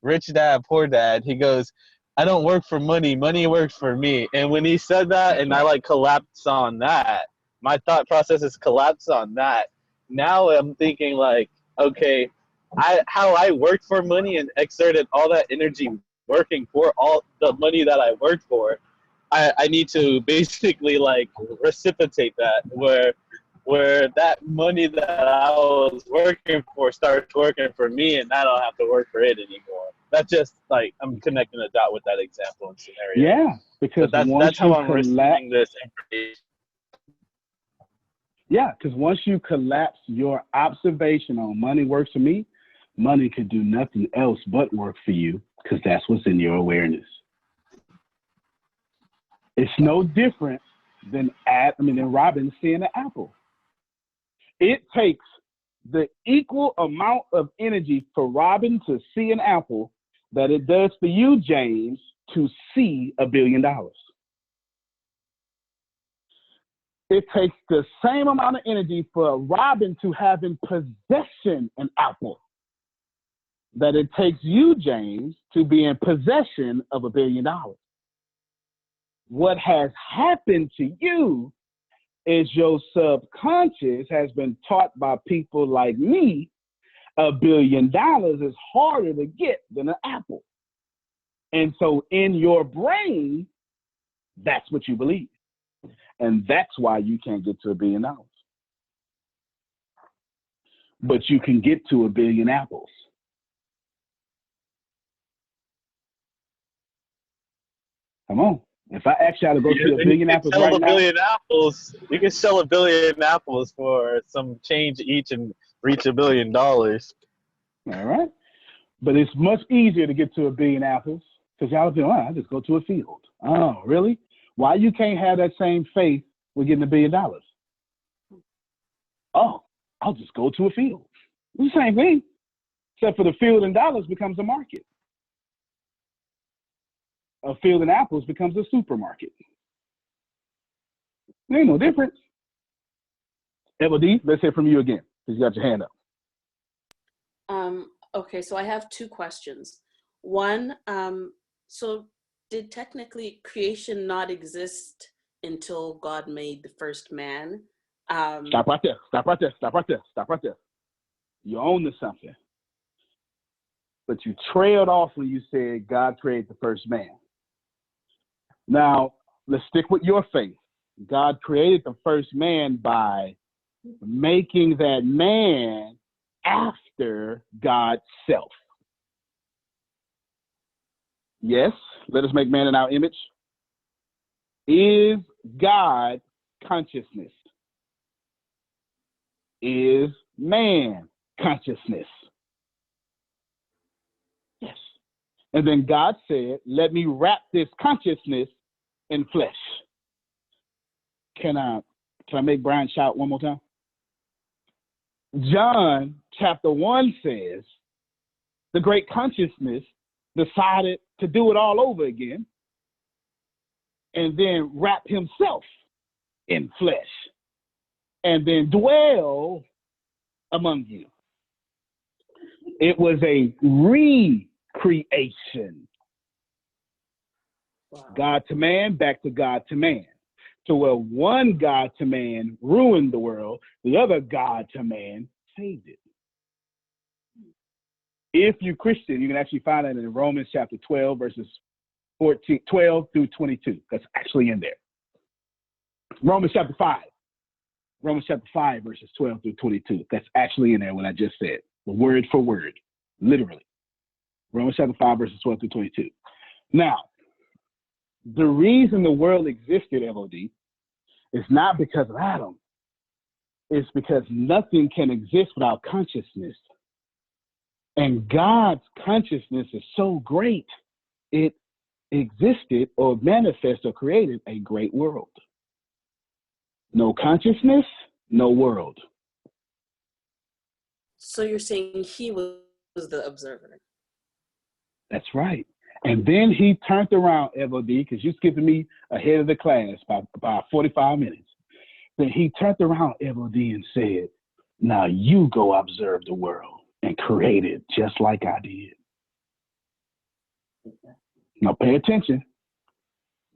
Rich Dad Poor Dad. He goes, I don't work for money, money works for me. And when he said that, and I like collapsed on that, my thought process is collapsed on that. Now I'm thinking like, okay, how I worked for money and exerted all that energy working for all the money that I worked for, I need to basically like reciprocate that, where where that money that I was working for starts working for me, and I don't have to work for it anymore. That's just like I'm connecting a dot with that example and scenario. Yeah, because that's how I'm receiving this information. Yeah, because once you collapse your observation on money works for me, money could do nothing else but work for you, because that's what's in your awareness. It's no different than Robin seeing an apple. It takes the equal amount of energy for Robin to see an apple that it does for you, James, to see $1 billion. It takes the same amount of energy for Robin to have in possession an apple that it takes you, James, to be in possession of $1 billion. What has happened to you is your subconscious has been taught by people like me, $1 billion is harder to get than an apple. And so in your brain, that's what you believe. And that's why you can't get to $1 billion. But you can get to 1 billion apples. Come on. If I ask y'all to go see 1 billion apples right now. You can sell 1 billion apples for some change each and reach $1 billion. All right. But it's much easier to get to 1 billion apples because y'all be I just go to a field. Oh, really? Why you can't have that same faith with getting $1 billion? Oh, I'll just go to a field. It's the same thing, except for the field in dollars becomes a market. A field in apples becomes a supermarket. There ain't no difference. Eva, let's hear from you again, because you got your hand up. Okay, so I have 2 questions. One, so did technically creation not exist until God made the first man? Stop right there. You own to something. But you trailed off when you said God created the first man. Now, let's stick with your faith. God created the first man by making that man after God's self. Yes, let us make man in our image. Is God consciousness? Is man consciousness? Yes. And then God said, let me wrap this consciousness in flesh. Can I make Brian shout one more time? John chapter 1 says, the great consciousness decided to do it all over again and then wrap himself in flesh and then dwell among you. It was a recreation. Wow. God to man, back to God to man. So where one God to man ruined the world, the other God to man saved it. If you're Christian, you can actually find that in Romans chapter 12, verses 12 through 22. That's actually in there. Romans chapter 5, verses 12 through 22. That's actually in there what I just said, word for word, literally. Romans chapter 5, verses 12 through 22. Now, the reason the world existed, MOD, is not because of Adam. It's because nothing can exist without consciousness. And God's consciousness is so great, it existed or manifested or created a great world. No consciousness, no world. So you're saying he was the observer? That's right. And then he turned around, FOD, because you're skipping me ahead of the class by about 45 minutes. Then he turned around, FOD, and said, now you go observe the world and create it just like I did. Now pay attention.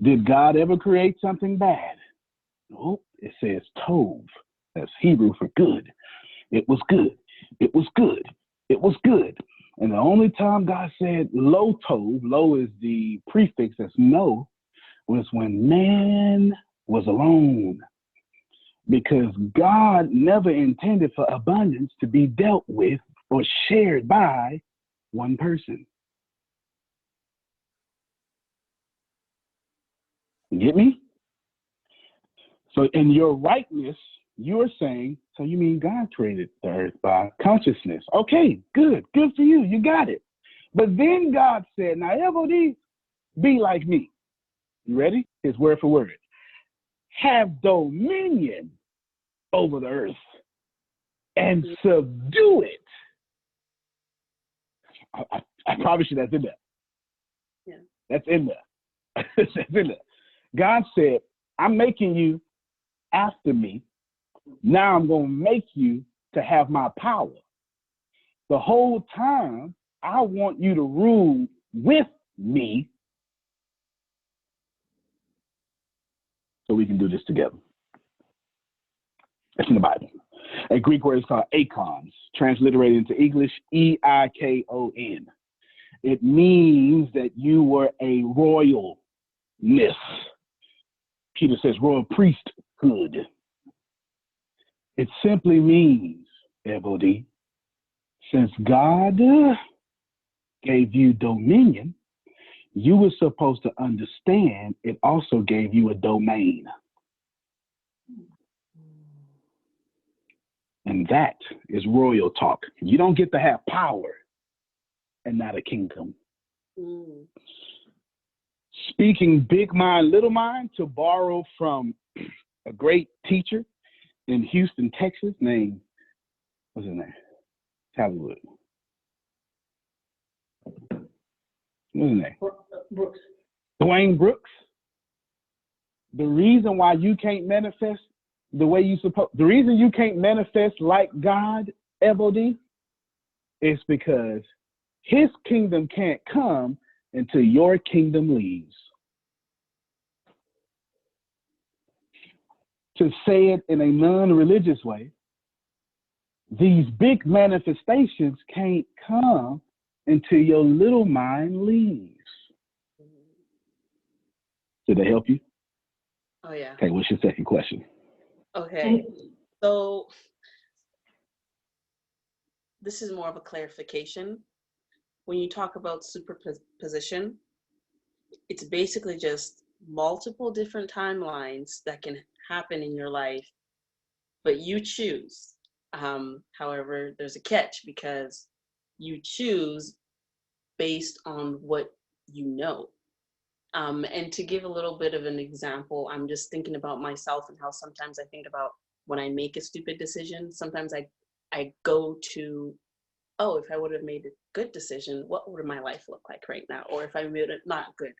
Did God ever create something bad? Nope. It says tov. That's Hebrew for good. It was good. It was good. It was good. And the only time God said lo tov, lo is the prefix that's no, was when man was alone. because God never intended for abundance to be dealt with or shared by one person. You get me? So in your rightness, you are saying, so you mean God created the earth by consciousness. Okay, good for you. You got it. But then God said, now FOD, be like me. You ready? His word for word. Have dominion over the earth and subdue it. I promise you that's in there. Yeah. That's in there. That's in there. God said, I'm making you after me. Now I'm going to make you to have my power. The whole time, I want you to rule with me so we can do this together. It's in the Bible. A Greek word is called aikons, transliterated into English, E-I-K-O-N. It means that you were a royalness. Peter says royal priesthood. It simply means, FOD, since God gave you dominion, you were supposed to understand it also gave you a domain. And that is royal talk. You don't get to have power and not a kingdom. Mm. Speaking big mind, little mind, to borrow from a great teacher in Houston, Texas, named, what's his name? Hollywood. What's his name? Brooks. Dwayne Brooks. The reason why you can't manifest the way you supposed, the reason you can't manifest like God, FOD, is because his kingdom can't come until your kingdom leaves. To say it in a non-religious way, these big manifestations can't come until your little mind leaves. Did they help you? Oh, yeah. Okay, what's your second question? Okay. So this is more of a clarification. When you talk about superposition, it's basically just multiple different timelines that can happen in your life, but you choose. However, there's a catch because you choose based on what you know. And to give a little bit of an example, I'm just thinking about myself and how sometimes I think about when I make a stupid decision, sometimes I go to, oh, if I would have made a good decision, what would my life look like right now? Or if I made a not good,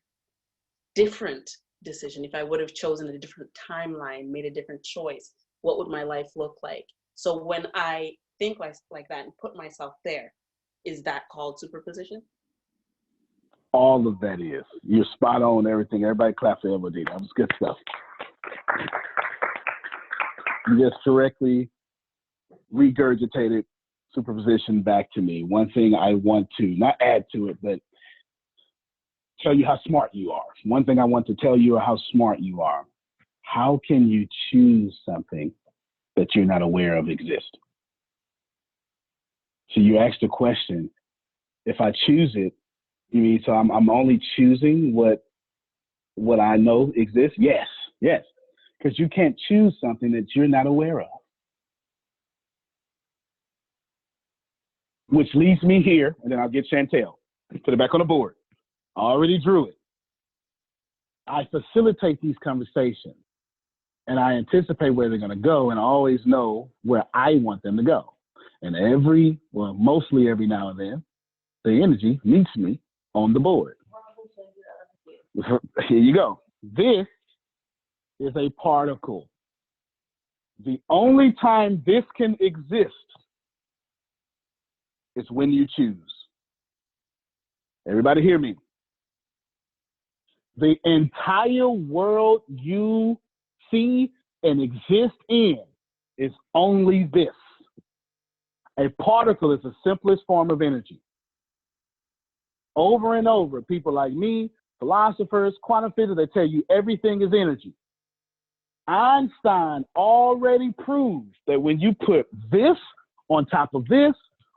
different decision, if I would have chosen a different timeline, made a different choice, what would my life look like? So when I think like that and put myself there, is that called superposition? All of that is. You're spot on everything. Everybody clap for FOD. That was good stuff. You just directly regurgitated superposition back to me. One thing I want to not add to it, but tell you how smart you are. One thing I want to tell you how smart you are. How can you choose something that you're not aware of exists? So you asked the question, if I choose it, you mean so I'm only choosing what I know exists? Yes. Because you can't choose something that you're not aware of. Which leads me here, and then I'll get Chantel. Put it back on the board. I already drew it. I facilitate these conversations, and I anticipate where they're going to go, and I always know where I want them to go. And mostly every now and then, the energy meets me on the board. Here you go. This is a particle. The only time this can exist is when you choose. Everybody hear me? The entire world you see and exist in is only this. A particle is the simplest form of energy. Over and over, people like me, philosophers, quantum physicists, they tell you everything is energy. Einstein already proves that when you put this on top of this,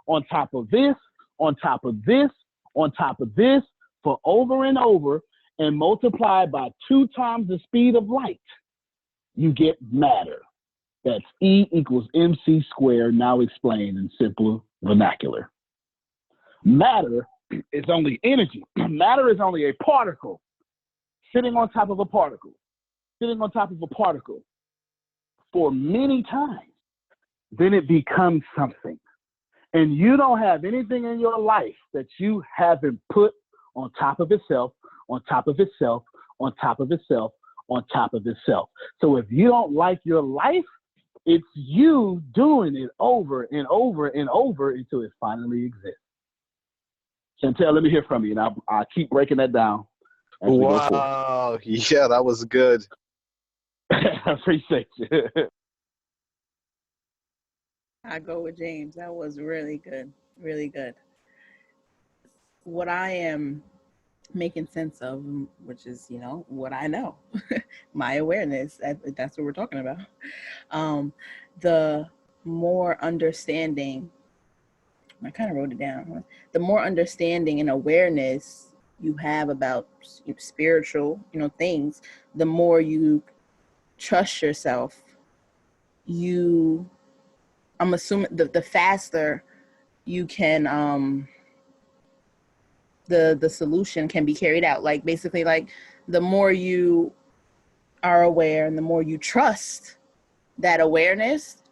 on top of this, on top of this, on top of this, for over and over, and multiply by 2 times the speed of light, you get matter. That's E equals mc squared, now explained in simple vernacular. Matter is only energy. Matter is only a particle sitting on top of a particle, sitting on top of a particle for many times. Then it becomes something. And you don't have anything in your life that you haven't put on top of itself, on top of itself, on top of itself, on top of itself. So if you don't like your life, it's you doing it over and over and over until it finally exists. Chantel, let me hear from you, and I'll keep breaking that down. Wow. Yeah, that was good. I appreciate you. I go with James. That was really good. Really good. What I am making sense of, which is, what I know, my awareness, that's what we're talking about. The more understanding, I kind of wrote it down, the more understanding and awareness you have about spiritual, things, the more you trust yourself, I'm assuming the faster you can, the solution can be carried out. Like basically, like the more you are aware and the more you trust that awareness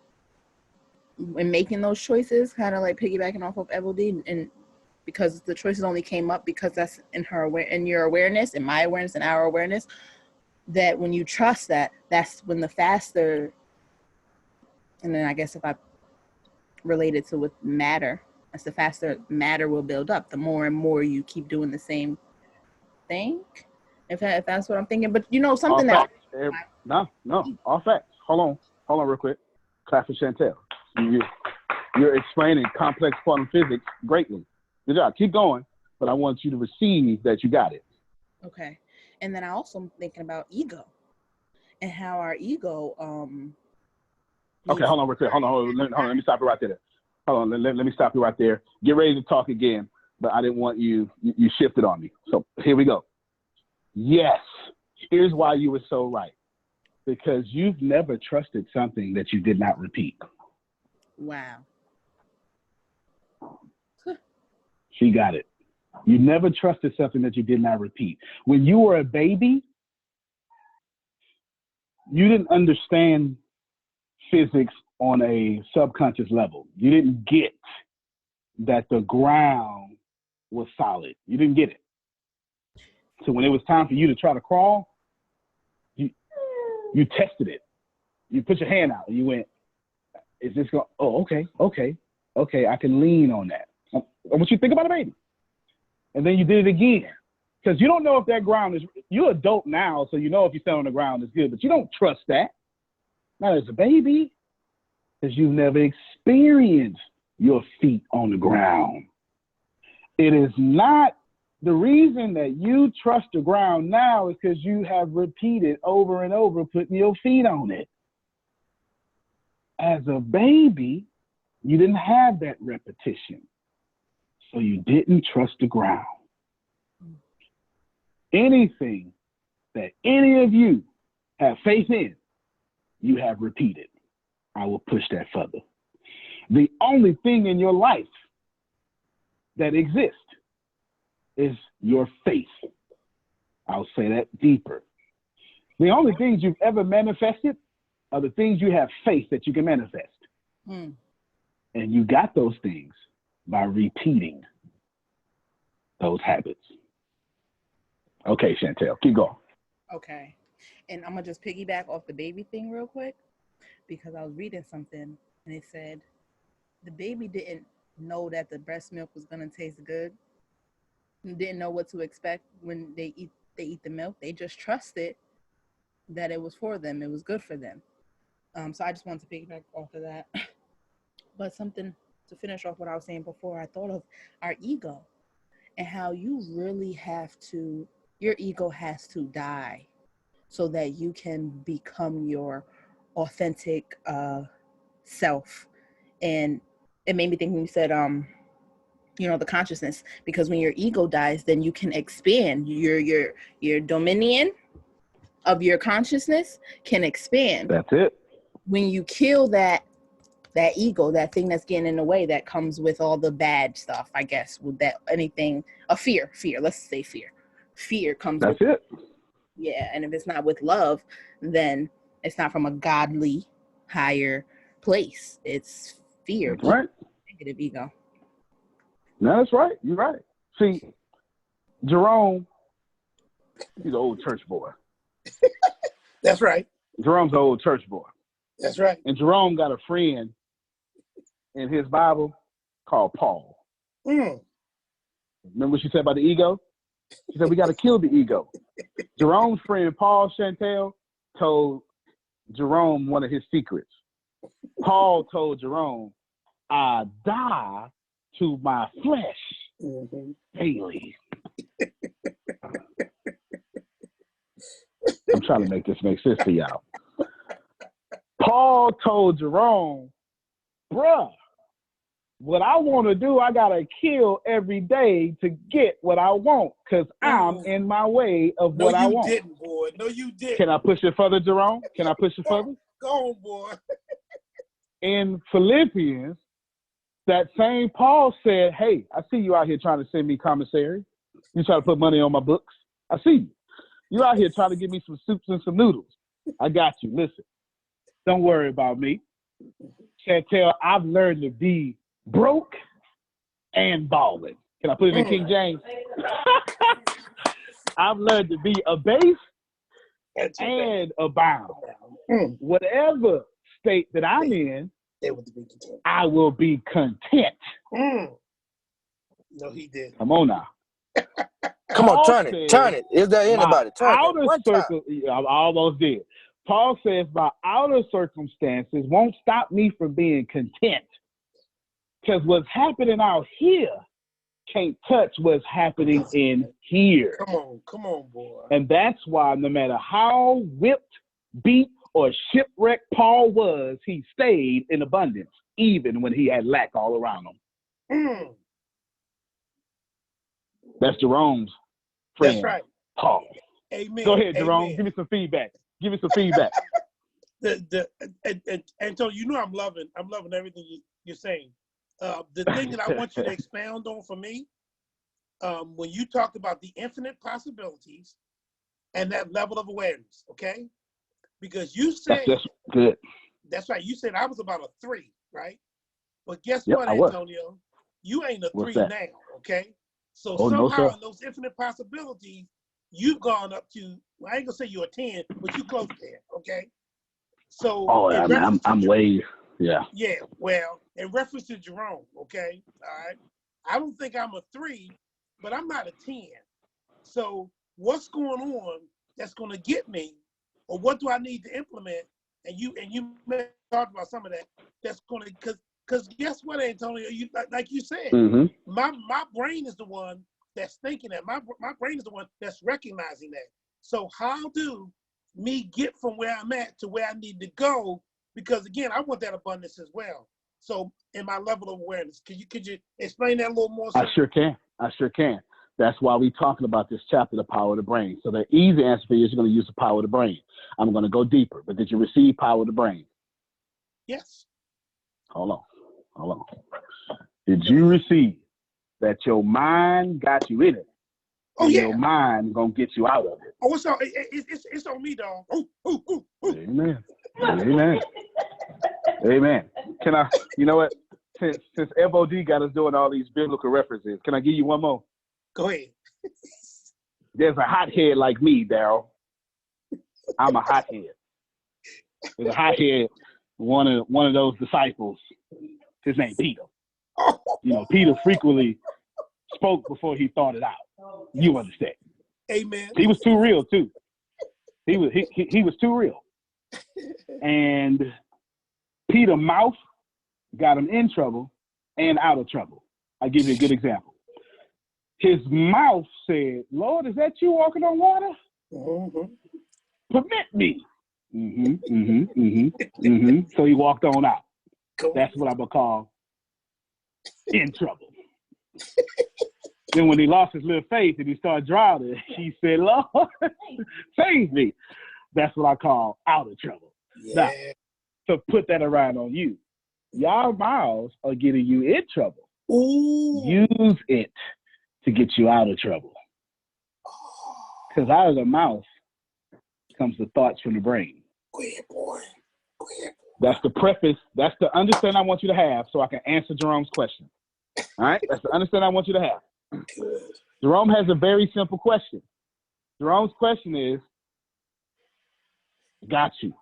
in making those choices, kind of like piggybacking off of Evelyn, and because the choices only came up because that's in your awareness, in my awareness, and our awareness, that when you trust that, that's when the faster, and then I guess if I relate it to with matter, that's the faster matter will build up, the more and more you keep doing the same thing, if that's what I'm thinking. But something all that facts. No, all facts. Hold on real quick. Clap for Chantel. You're explaining complex quantum physics greatly. Good job. Keep going, but I want you to receive that you got it. Okay. And then I also am thinking about ego and how our ego Okay, hold on real quick. Hold on. Let me stop you right there. Hold on. Let me stop you right there. Get ready to talk again, but I didn't want you shifted on me. So here we go. Yes. Here's why you were so right. Because you've never trusted something that you did not repeat. Wow. She got it. You never trusted something that you did not repeat. When you were a baby, you didn't understand physics on a subconscious level. You didn't get that the ground was solid. You didn't get it. So when it was time for you to try to crawl, you tested it. You put your hand out and you went, is this going, oh, okay, I can lean on that. I want you to think about a baby. And then you did it again. Because you don't know if that ground is, you're adult now, so you know if you stand on the ground it's good, but you don't trust that. Not as a baby, because you've never experienced your feet on the ground. It is not the reason that you trust the ground now is because you have repeated over and over putting your feet on it. As a baby, you didn't have that repetition. So you didn't trust the ground. Anything that any of you have faith in, you have repeated. I will push that further. The only thing in your life that exists is your faith. I'll say that deeper. The only things you've ever manifested are the things you have faith that you can manifest. And you got those things by repeating those habits. Okay, Chantel, keep going. Okay. And I'm going to just piggyback off the baby thing real quick, because I was reading something and it said the baby didn't know that the breast milk was going to taste good. Didn't know what to expect when they eat the milk. They just trusted that it was for them. It was good for them. So I just wanted to piggyback off of that. But something to finish off what I was saying before, I thought of our ego and how you really have to, your ego has to die so that you can become your authentic self. And it made me think when you said, the consciousness, because when your ego dies, then you can expand. Your dominion of your consciousness can expand. That's it. When you kill that ego, that thing that's getting in the way, that comes with all the bad stuff, I guess, with that anything, a fear, let's say fear comes That's with it. Yeah, and if it's not with love, then it's not from a godly higher place. It's fear. That's right. Negative ego. No, that's right. You're right. See, Jerome, he's an old church boy. That's right. Jerome's an old church boy. That's right. And Jerome got a friend in his Bible called Paul. Remember what she said about the ego? She said, we got to kill the ego. Jerome's friend, Paul Chantel, told Jerome one of his secrets. Paul told Jerome, I die to my flesh daily. I'm trying to make this make sense to y'all. Paul told Jerome, bruh, what I want to do, I got to kill every day to get what I want because I'm in my way of what I want. No, you didn't, boy. No, you didn't. Can I push it further, Jerome? Can I push it further? Go on, boy. In Philippians, that same Paul said, hey, I see you out here trying to send me commissary. You try to put money on my books. I see you. You out here trying to give me some soups and some noodles. I got you. Listen, don't worry about me. Chantel, I've learned to be broke and balling. Can I put it in King James? I've learned to be abased and abound. Whatever state that I'm in, I will be content. No, he did. Come on now. Come on, turn it. Is there anybody? Turn outer circle, I almost did. Paul says my outer circumstances won't stop me from being content. Because what's happening out here can't touch what's happening in here. Come on, boy. And that's why no matter how whipped, beat, or shipwrecked Paul was, he stayed in abundance, even when he had lack all around him. That's Jerome's friend. That's right. Paul. Amen. Go ahead, Jerome. Amen. Give me some feedback. Antonio, you know I'm loving everything you're saying. The thing that I want you to expound on for me, when you talked about the infinite possibilities and that level of awareness, okay? Because you said that's good. That's right. You said I was about a 3, right? But guess Yep, what, I was. Antonio? You ain't a What's 3 that? now, okay? So no, somehow sir. in those infinite possibilities, you've gone up to, well, I ain't gonna say you're a 10, but you close there, okay? So I'm way, yeah. Yeah, well, in reference to Jerome, okay, all right, I don't think I'm a 3, but I'm not a 10. So what's going on that's going to get me, or what do I need to implement? And you may talk about some of that. That's going to, because guess what, Antonio? You like you said, my brain is the one that's thinking that. My brain is the one that's recognizing that. So how do me get from where I'm at to where I need to go? Because again, I want that abundance as well. So in my level of awareness, could you explain that a little more? I sure can. That's why we're talking about this chapter, the power of the brain. So the easy answer for you is you're going to use the power of the brain. I'm going to go deeper, but did you receive power of the brain? Yes. Hold on. Did you receive that your mind got you in it? Oh, yeah. Your mind going to get you out of it. Oh, it's on me, dog. Ooh. Amen. Amen. Can I, you know what? Since FOD got us doing all these biblical references, can I give you one more? Go ahead. There's a hothead like me, Daryl. I'm a hothead. There's a hothead, one of those disciples. His name Peter. You know, Peter frequently spoke before he thought it out. You understand? Amen. He was too real too. He was too real. And Peter's mouth got him in trouble and out of trouble. I'll give you a good example. His mouth said, Lord, is that you walking on water? permit me. So he walked on out. That's what I'm gonna call in trouble. Then when he lost his little faith and he started drowning, he said, Lord, save me. That's what I call out of trouble. Yeah. Now, to put that around on you, y'all mouths are getting you in trouble. Ooh. Use it to get you out of trouble. Because out of the mouth comes the thoughts from the brain. Go ahead, boy. Go ahead. That's the preface. That's the understanding I want you to have so I can answer Jerome's question. All right? That's the understanding I want you to have. Good. Jerome has a very simple question. Jerome's question is, got you.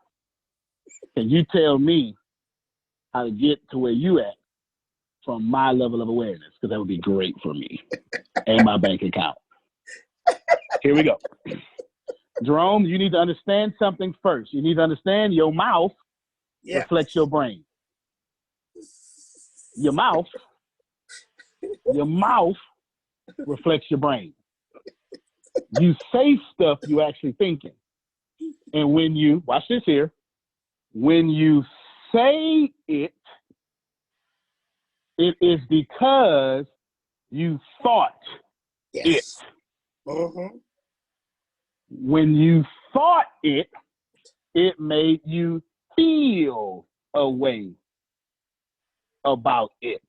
Can you tell me how to get to where you at from my level of awareness? Because that would be great for me and my bank account. Here we go. Jerome, you need to understand something first. You need to understand your mouth reflects your brain. Your mouth reflects your brain. You say stuff you actually thinking. And when you, watch this here, when you say it, it is because you thought it. When you thought it, it made you feel a way about it.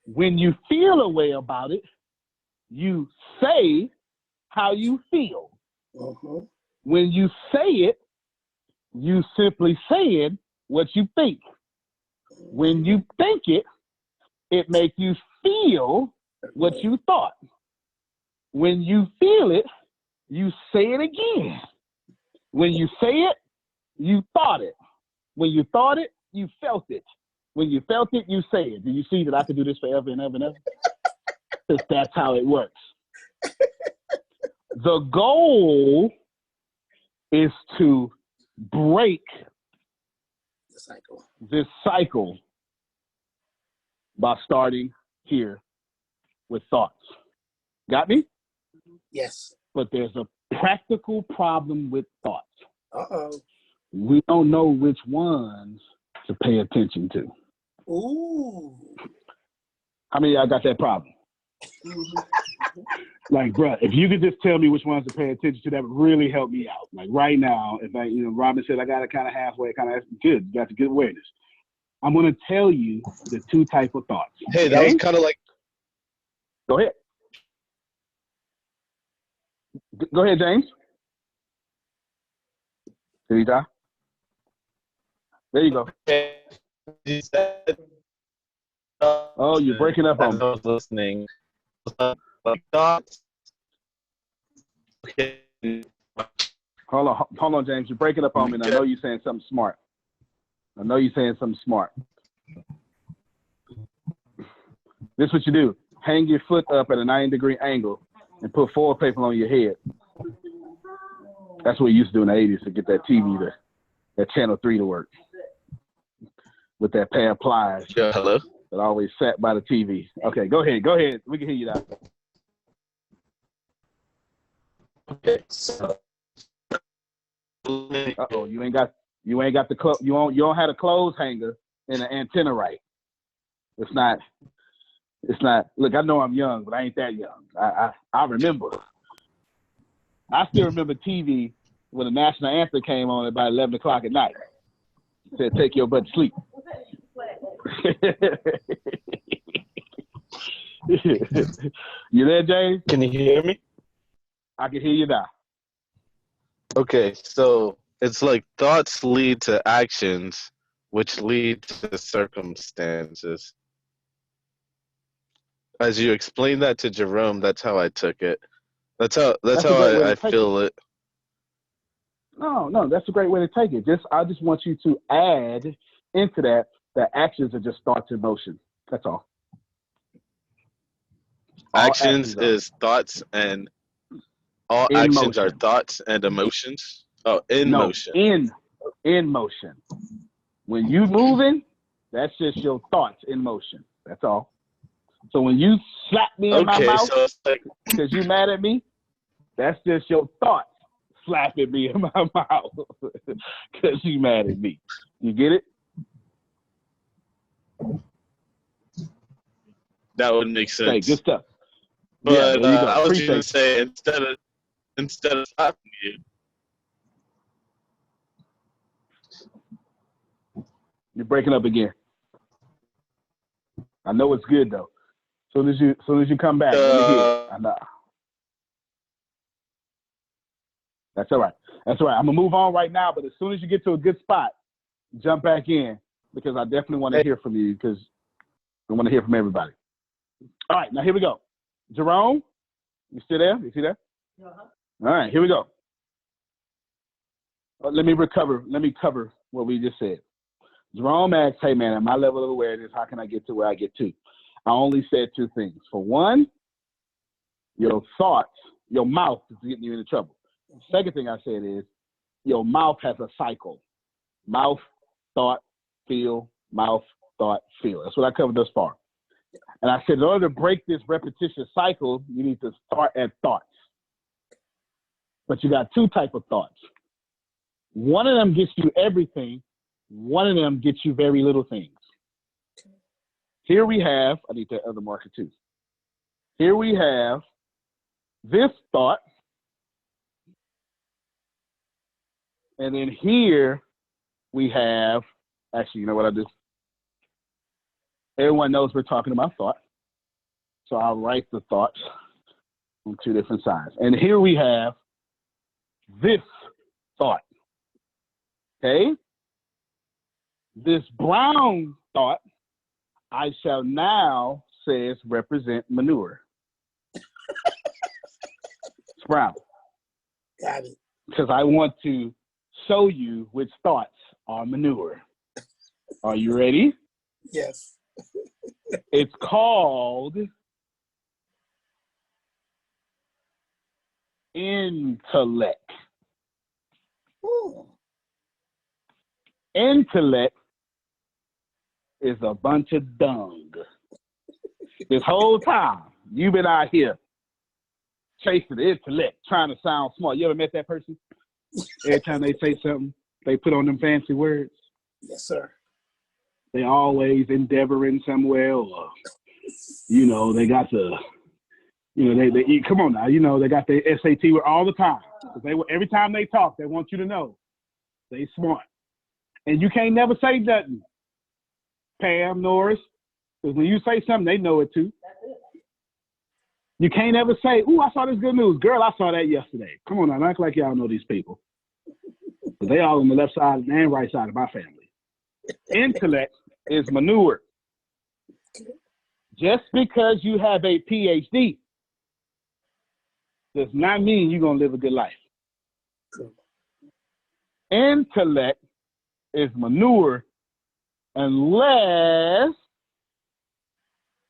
When you feel a way about it, you say how you feel. When you say it, you simply saying what you think. When you think it, it makes you feel what you thought. When you feel it, you say it again. When you say it, you thought it. When you thought it, you felt it. When you felt it, you say it. Do you see that I could do this forever and ever and ever? Because that's how it works. The goal is to break this cycle by starting here with thoughts. Got me? Yes. But there's a practical problem with thoughts. Uh-oh. We don't know which ones to pay attention to. Ooh. How many of y'all got that problem? Like, bruh, if you could just tell me which ones to pay attention to, that would really help me out. Like right now, if I, Robin said I got it kind of halfway, kind of good. You got the good awareness. I'm going to tell you the two type of thoughts. Hey, that was kind of like. Go ahead. Go ahead, James. There you go. There you go. Oh, you're breaking up on me. I was listening. Like thoughts. Okay. Hold on, James. You're breaking up on me, and I know you're saying something smart. This is what you do. Hang your foot up at a 90-degree angle and put foil paper on your head. That's what we used to do in the 80s to get that TV, that Channel 3 to work. With that pair of pliers. Yeah, hello? That always sat by the TV. Okay, go ahead. We can hear you now. Okay, so. Uh-oh, you ain't got the you don't have a clothes hanger and an antenna right. It's not. Look, I know I'm young, but I ain't that young. I remember. I still remember TV when the national anthem came on at about 11 o'clock at night. It said, "Take your butt to sleep." You there, James? Can you hear me? I can hear you now. Okay, so it's like thoughts lead to actions, which lead to circumstances. As you explained that to Jerome, that's how I took it. That's how I feel it. No, that's a great way to take it. I just want you to add into that actions are just thoughts in motion. That's all. Actions is thoughts, and all in actions motion. are thoughts and emotions. Oh, motion. In motion. When you moving, that's just your thoughts in motion. That's all. So when you slap me in my mouth so it's like, because you mad at me, that's just your thoughts slapping me in my mouth because she's mad at me. You get it? That would make sense. Okay, good stuff. But there you go. I was Appreciate going to say instead of slapping you, you're breaking up again. I know it's good though. Soon as you come back, let me hear it. I know. That's all right. That's all right. I'm gonna move on right now, but as soon as you get to a good spot, jump back in because I definitely want to hear from you because I want to hear from everybody. All right, now here we go. Jerome, you still there? You see there? Uh-huh. All right, here we go. Let me cover what we just said. Jerome asked, hey man, at my level of awareness, how can I get to where I get to? I only said two things. For one, your thoughts, your mouth is getting you into trouble. Second thing I said is your mouth has a cycle. Mouth, thought, feel, mouth, thought, feel. That's what I covered thus far. And I said, in order to break this repetitious cycle, you need to start at thoughts. But you got two types of thoughts. One of them gets you everything. One of them gets you very little things. Here we have, I need that other marker too. Here we have this thought. And then here we have, actually, you know what I do? Everyone knows we're talking about thought. So I'll write the thoughts on two different sides. And here we have this thought. Okay? This brown thought, I shall now says represent manure. It's brown. Got it. Because I want to show you which thoughts are manure. Are you ready? Yes. It's called intellect. Ooh. Intellect is a bunch of dung. This whole time, you've been out here chasing the intellect, trying to sound smart. You ever met that person? Every time they say something, they put on them fancy words. Yes, sir. They always endeavoring somewhere, or you know, they got the, you know, they come on now, you know, they got the SAT word all the time. They every time they talk, they want you to know they smart, and you can't never say nothing, Pam Norris, because when you say something, they know it too. You can't ever say, "Ooh, I saw this good news, girl. I saw that yesterday." Come on now, act like y'all know these people. But they all on the left side and right side of my family. Intellect is manure. Just because you have a PhD does not mean you're going to live a good life. Intellect is manure unless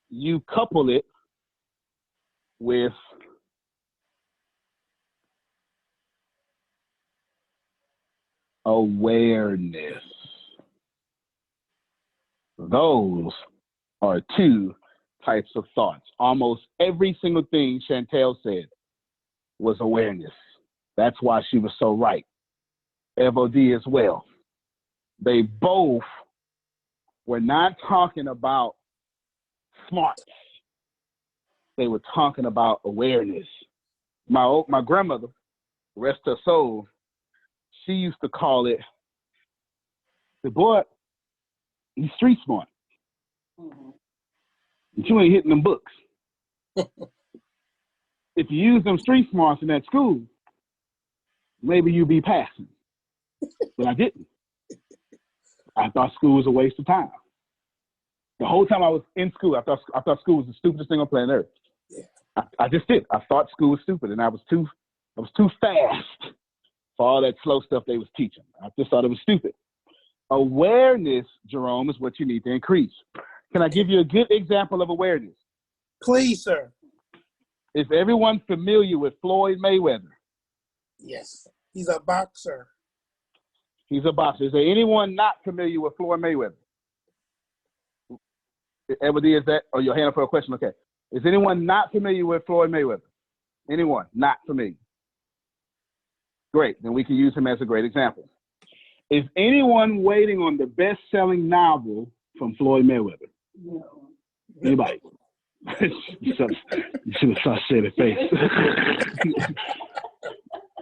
you couple it with awareness. Those are two types of thoughts. Almost every single thing Chantel said was awareness. That's why she was so right. FOD as well. They both were not talking about smarts. They were talking about awareness. My grandmother, rest her soul, she used to call it, the boy, he's street smart. Mm-hmm. But you ain't hitting them books. If you use them street smarts in that school, maybe you'd be passing. But I didn't. I thought school was a waste of time. The whole time I was in school, I thought school was the stupidest thing on planet Earth. Yeah. I just did. I thought school was stupid, and I was too fast for all that slow stuff they was teaching. I just thought it was stupid. Awareness, Jerome, is what you need to increase. Can I give you a good example of awareness? Please, sir. Is everyone familiar with Floyd Mayweather? Yes. He's a boxer. He's a boxer. Is there anyone not familiar with Floyd Mayweather? Everybody is that? Oh, your hand up for a question? Okay. Is anyone not familiar with Floyd Mayweather? Anyone not familiar? Great. Then we can use him as a great example. Is anyone waiting on the best-selling novel from Floyd Mayweather? No. Anybody? You should have saw shit in face.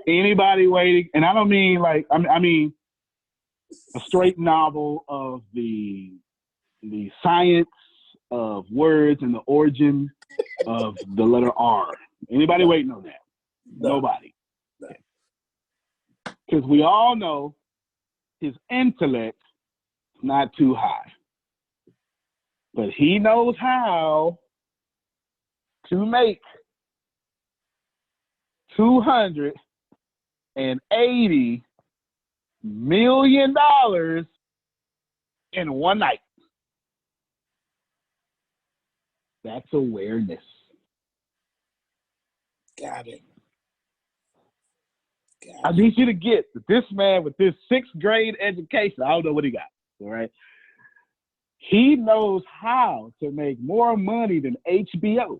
Anybody waiting? And I don't mean like, I mean a straight novel of the science of words and the origin of the letter R. Anybody waiting on that? No. Nobody. Because we all know his intellect is not too high. But he knows how to make $280 million in one night. That's awareness. Got it. I need you to get that this man with this 6th grade education, I don't know what he got, all right? He knows how to make more money than HBO.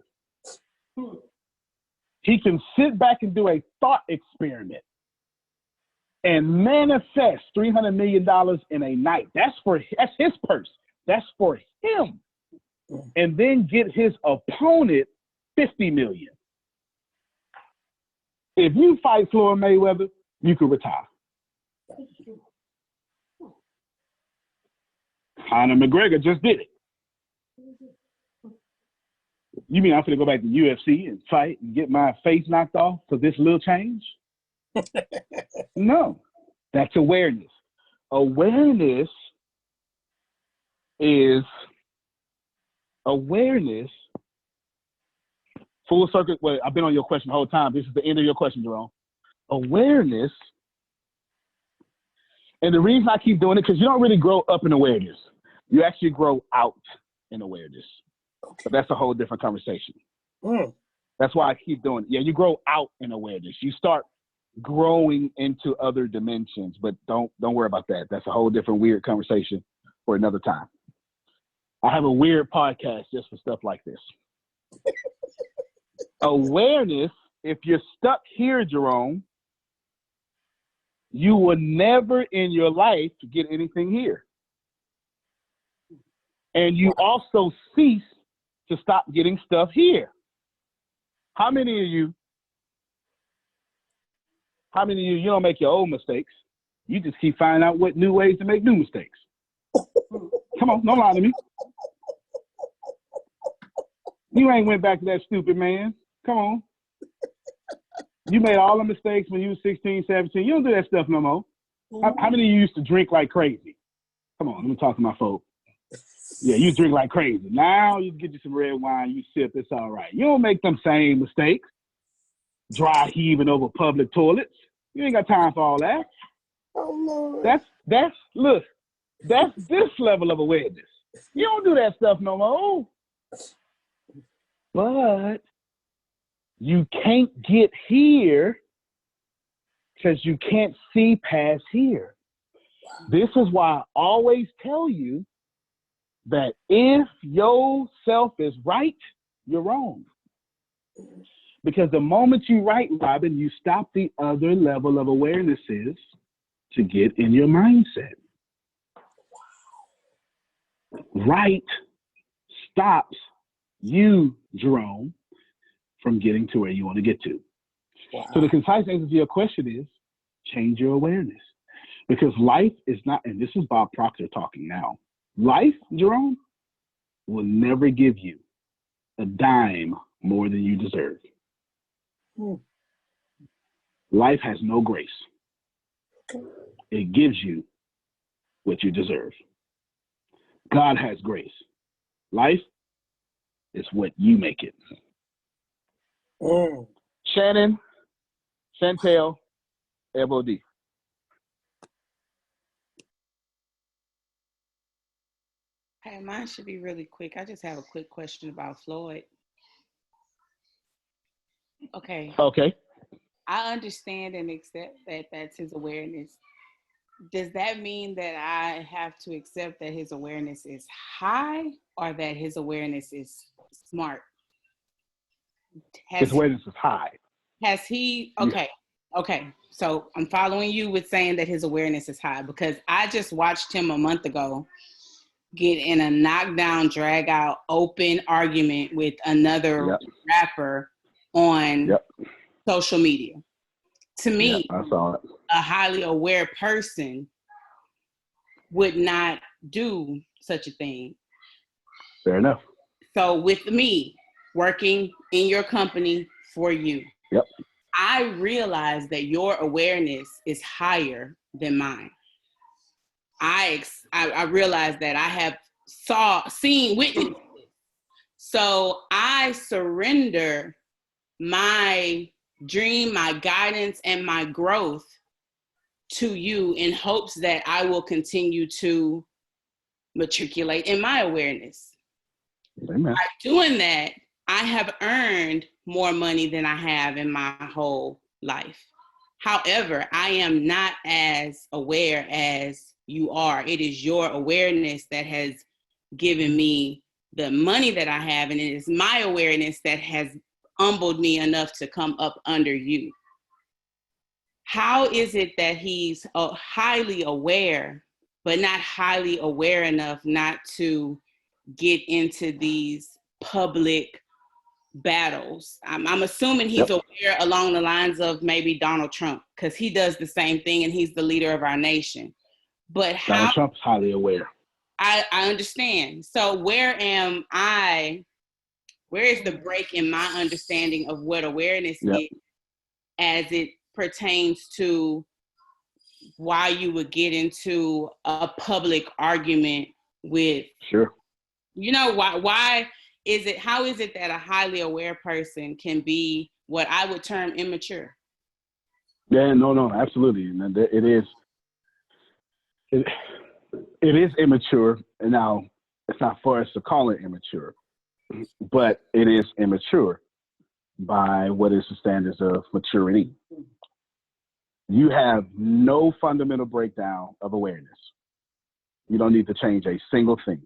He can sit back and do a thought experiment and manifest $300 million in a night. That's his purse. That's for him. And then get his opponent $50 million. If you fight Floyd Mayweather, you can retire. Conor McGregor just did it. You mean I'm going to go back to UFC and fight and get my face knocked off for this little change? No, that's awareness. Awareness is full circuit. Well, I've been on your question the whole time. This is the end of your question, Jerome. Awareness, and the reason I keep doing it, because you don't really grow up in awareness. You actually grow out in awareness. But that's a whole different conversation. That's why I keep doing it. Yeah, you grow out in awareness. You start growing into other dimensions, but don't worry about that. That's a whole different weird conversation for another time. I have a weird podcast just for stuff like this. Awareness, if you're stuck here, Jerome, you will never in your life get anything here. And you also cease to stop getting stuff here. How many of you don't make your old mistakes? You just keep finding out what new ways to make new mistakes. Come on, don't lie to me. You ain't went back to that stupid man. Come on. You made all the mistakes when you was 16, 17. You don't do that stuff no more. How many of you used to drink like crazy? Come on, let me talk to my folks. Yeah, you drink like crazy. Now you get you some red wine, you sip, it's all right. You don't make them same mistakes. Dry heaving over public toilets. You ain't got time for all that. Oh, Lord. That's this level of awareness. You don't do that stuff no more. But you can't get here because you can't see past here. This is why I always tell you that if your self is right, you're wrong. Because the moment you right, Robin, you stop the other level of awarenesses to get in your mindset. Right stops you, Jerome, from getting to where you want to get to. Wow. So the concise answer to your question is change your awareness. Because life is not, and this is Bob Proctor talking now, life, Jerome, will never give you a dime more than you deserve. Life has no grace. It gives you what you deserve. God has grace. Life is what you make it. Shannon, Chantel, FOD. Hey, mine should be really quick. I just have a quick question about Floyd. Okay. I understand and accept that that's his awareness. Does that mean that I have to accept that his awareness is high or that his awareness is smart? His awareness is high. Has he, okay. So I'm following you with saying that his awareness is high, because I just watched him a month ago get in a knockdown, drag out, open argument with another rapper on social media. To me, I saw it. a highly aware person would not do such a thing. Fair enough. So with me working in your company for you, I realize that your awareness is higher than mine. I realize that I have witnessed it. So I surrender my dream, my guidance, and my growth to you in hopes that I will continue to matriculate in my awareness. Amen. By doing that, I have earned more money than I have in my whole life. However, I am not as aware as you are. It is your awareness that has given me the money that I have, and it is my awareness that has humbled me enough to come up under you. How is it that he's highly aware, but not highly aware enough not to get into these public battles? I'm assuming he's aware along the lines of maybe Donald Trump, because he does the same thing and he's the leader of our nation. But Donald Trump's highly aware. I understand. So where is the break in my understanding of what awareness is as it pertains to why you would get into a public argument with, why is it, how is it that a highly aware person can be what I would term immature? Yeah, no, absolutely. And it is immature. And now it's not for us to call it immature, but it is immature by what is the standards of maturity. You have no fundamental breakdown of awareness. You don't need to change a single thing.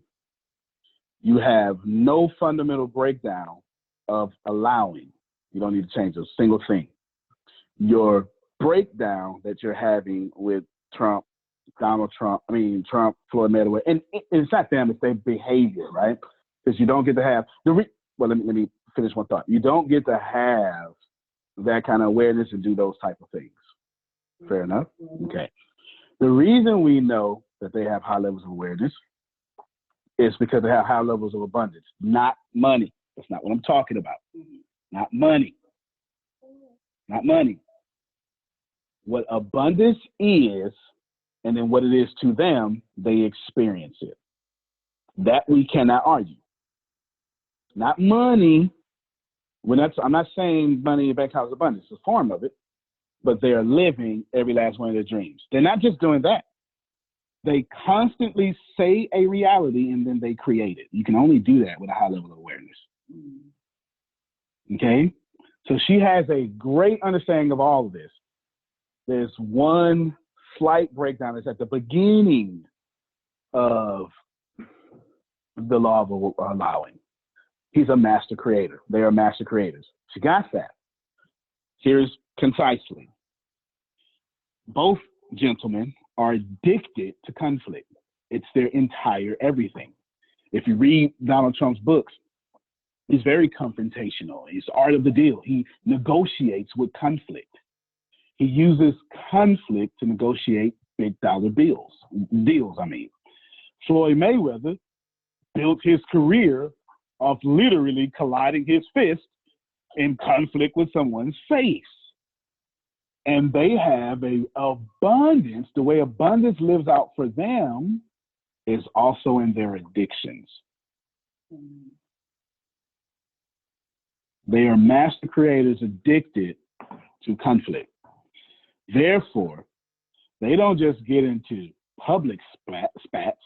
You have no fundamental breakdown of allowing. You don't need to change a single thing. Your breakdown that you're having with Trump, Donald Trump, Trump, Floyd Mayweather, and it's not them, it's their behavior, right? Because you don't get to have let me finish one thought. You don't get to have that kind of awareness and do those type of things. Fair enough? Okay. The reason we know that they have high levels of awareness is because they have high levels of abundance, not money. That's not what I'm talking about. Not money. Not money. What abundance is, and then what it is to them, they experience it. That we cannot argue. Not money. I'm not saying money in bank house abundance, it's a form of it, but they are living every last one of their dreams. They're not just doing that. They constantly say a reality and then they create it. You can only do that with a high level of awareness. Okay? So she has a great understanding of all of this. There's one slight breakdown that's at the beginning of the law of allowing. He's a master creator. They are master creators. She got that. Here's concisely. Both gentlemen are addicted to conflict. It's their entire everything. If you read Donald Trump's books, he's very confrontational. He's art of the deal. He negotiates with conflict. He uses conflict to negotiate big dollar deals. Floyd Mayweather built his career off literally colliding his fist in conflict with someone's face. And they have a abundance. The way abundance lives out for them is also in their addictions. They are master creators addicted to conflict. Therefore, they don't just get into public spats.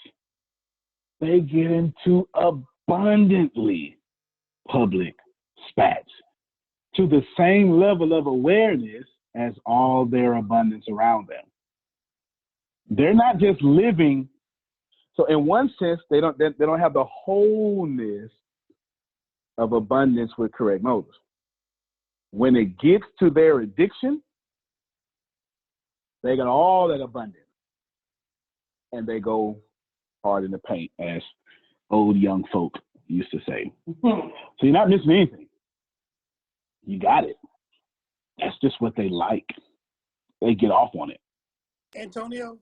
They get into abundantly public spats to the same level of awareness as all their abundance around them. They're not just living. So in one sense, they don't have the wholeness of abundance with correct motives. When it gets to their addiction, They got all that abundance. And they go hard in the paint, as old young folk used to say. So you're not missing anything. You got it. That's just what they like. They get off on it. Antonio,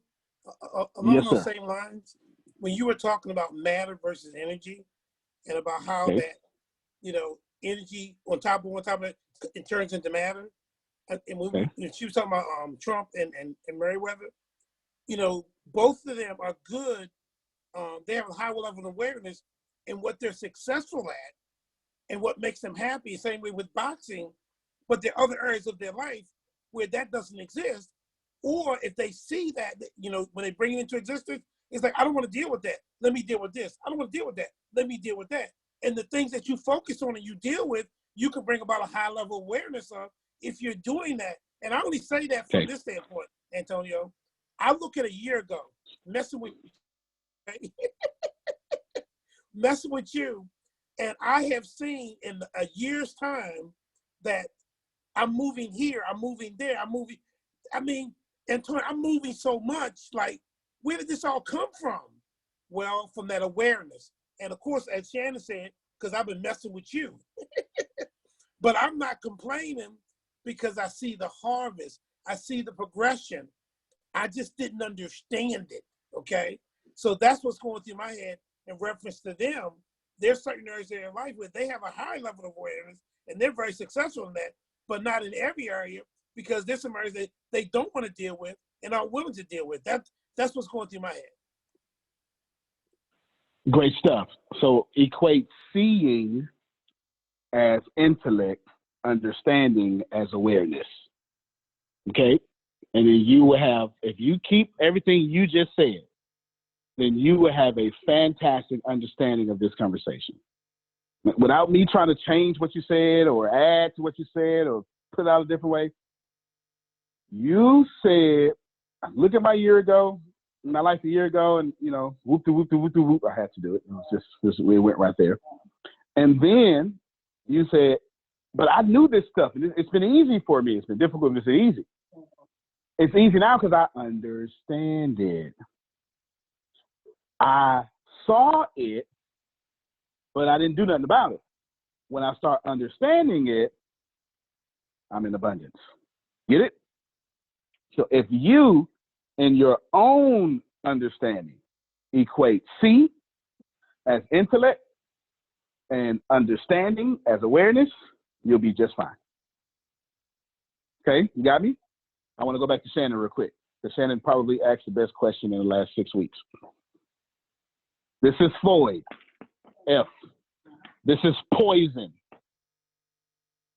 along Yes, those sir. same lines, when you were talking about matter versus energy, and about how Okay. that, energy on top of it, it turns into matter. And when she was talking about Trump and Merriweather, both of them are good. They have a high level of awareness in what they're successful at and what makes them happy. Same way with boxing, but there are other areas of their life where that doesn't exist. Or if they see that, when they bring it into existence, it's like, I don't want to deal with that. Let me deal with this. I don't want to deal with that. Let me deal with that. And the things that you focus on and you deal with, you can bring about a high level of awareness of if you're doing that. And I only say that from this standpoint, Antonio. I look at a year ago, messing with you, and I have seen in a year's time that I'm moving here, I'm moving there, Antonio, I'm moving so much. Like, where did this all come from? Well, from that awareness. And of course, as Shannon said, because I've been messing with you. But I'm not complaining because I see the harvest. I see the progression. I just didn't understand it, okay? So that's what's going through my head in reference to them. There's certain areas in their life where they have a high level of awareness and they're very successful in that, but not in every area, because there's some areas that they don't want to deal with and aren't willing to deal with. That's what's going through my head. Great stuff. So equate seeing as intellect, understanding as awareness. Okay? And then you will have, if you keep everything you just said, then you will have a fantastic understanding of this conversation. Without me trying to change what you said or add to what you said or put it out a different way, you said, look at my year ago, my life a year ago, and, whoop, I had to do it. It was just, it went right there. And then you said, but I knew this stuff, and it's been easy for me. It's been difficult, but it's easy. It's easy now because I understand it. I saw it, but I didn't do nothing about it. When I start understanding it, I'm in abundance. Get it? So if you, in your own understanding, equate see as intellect and understanding as awareness, you'll be just fine. Okay, you got me? I want to go back to Shannon real quick, because Shannon probably asked the best question in the last 6 weeks. This is Floyd, F. This is Poison.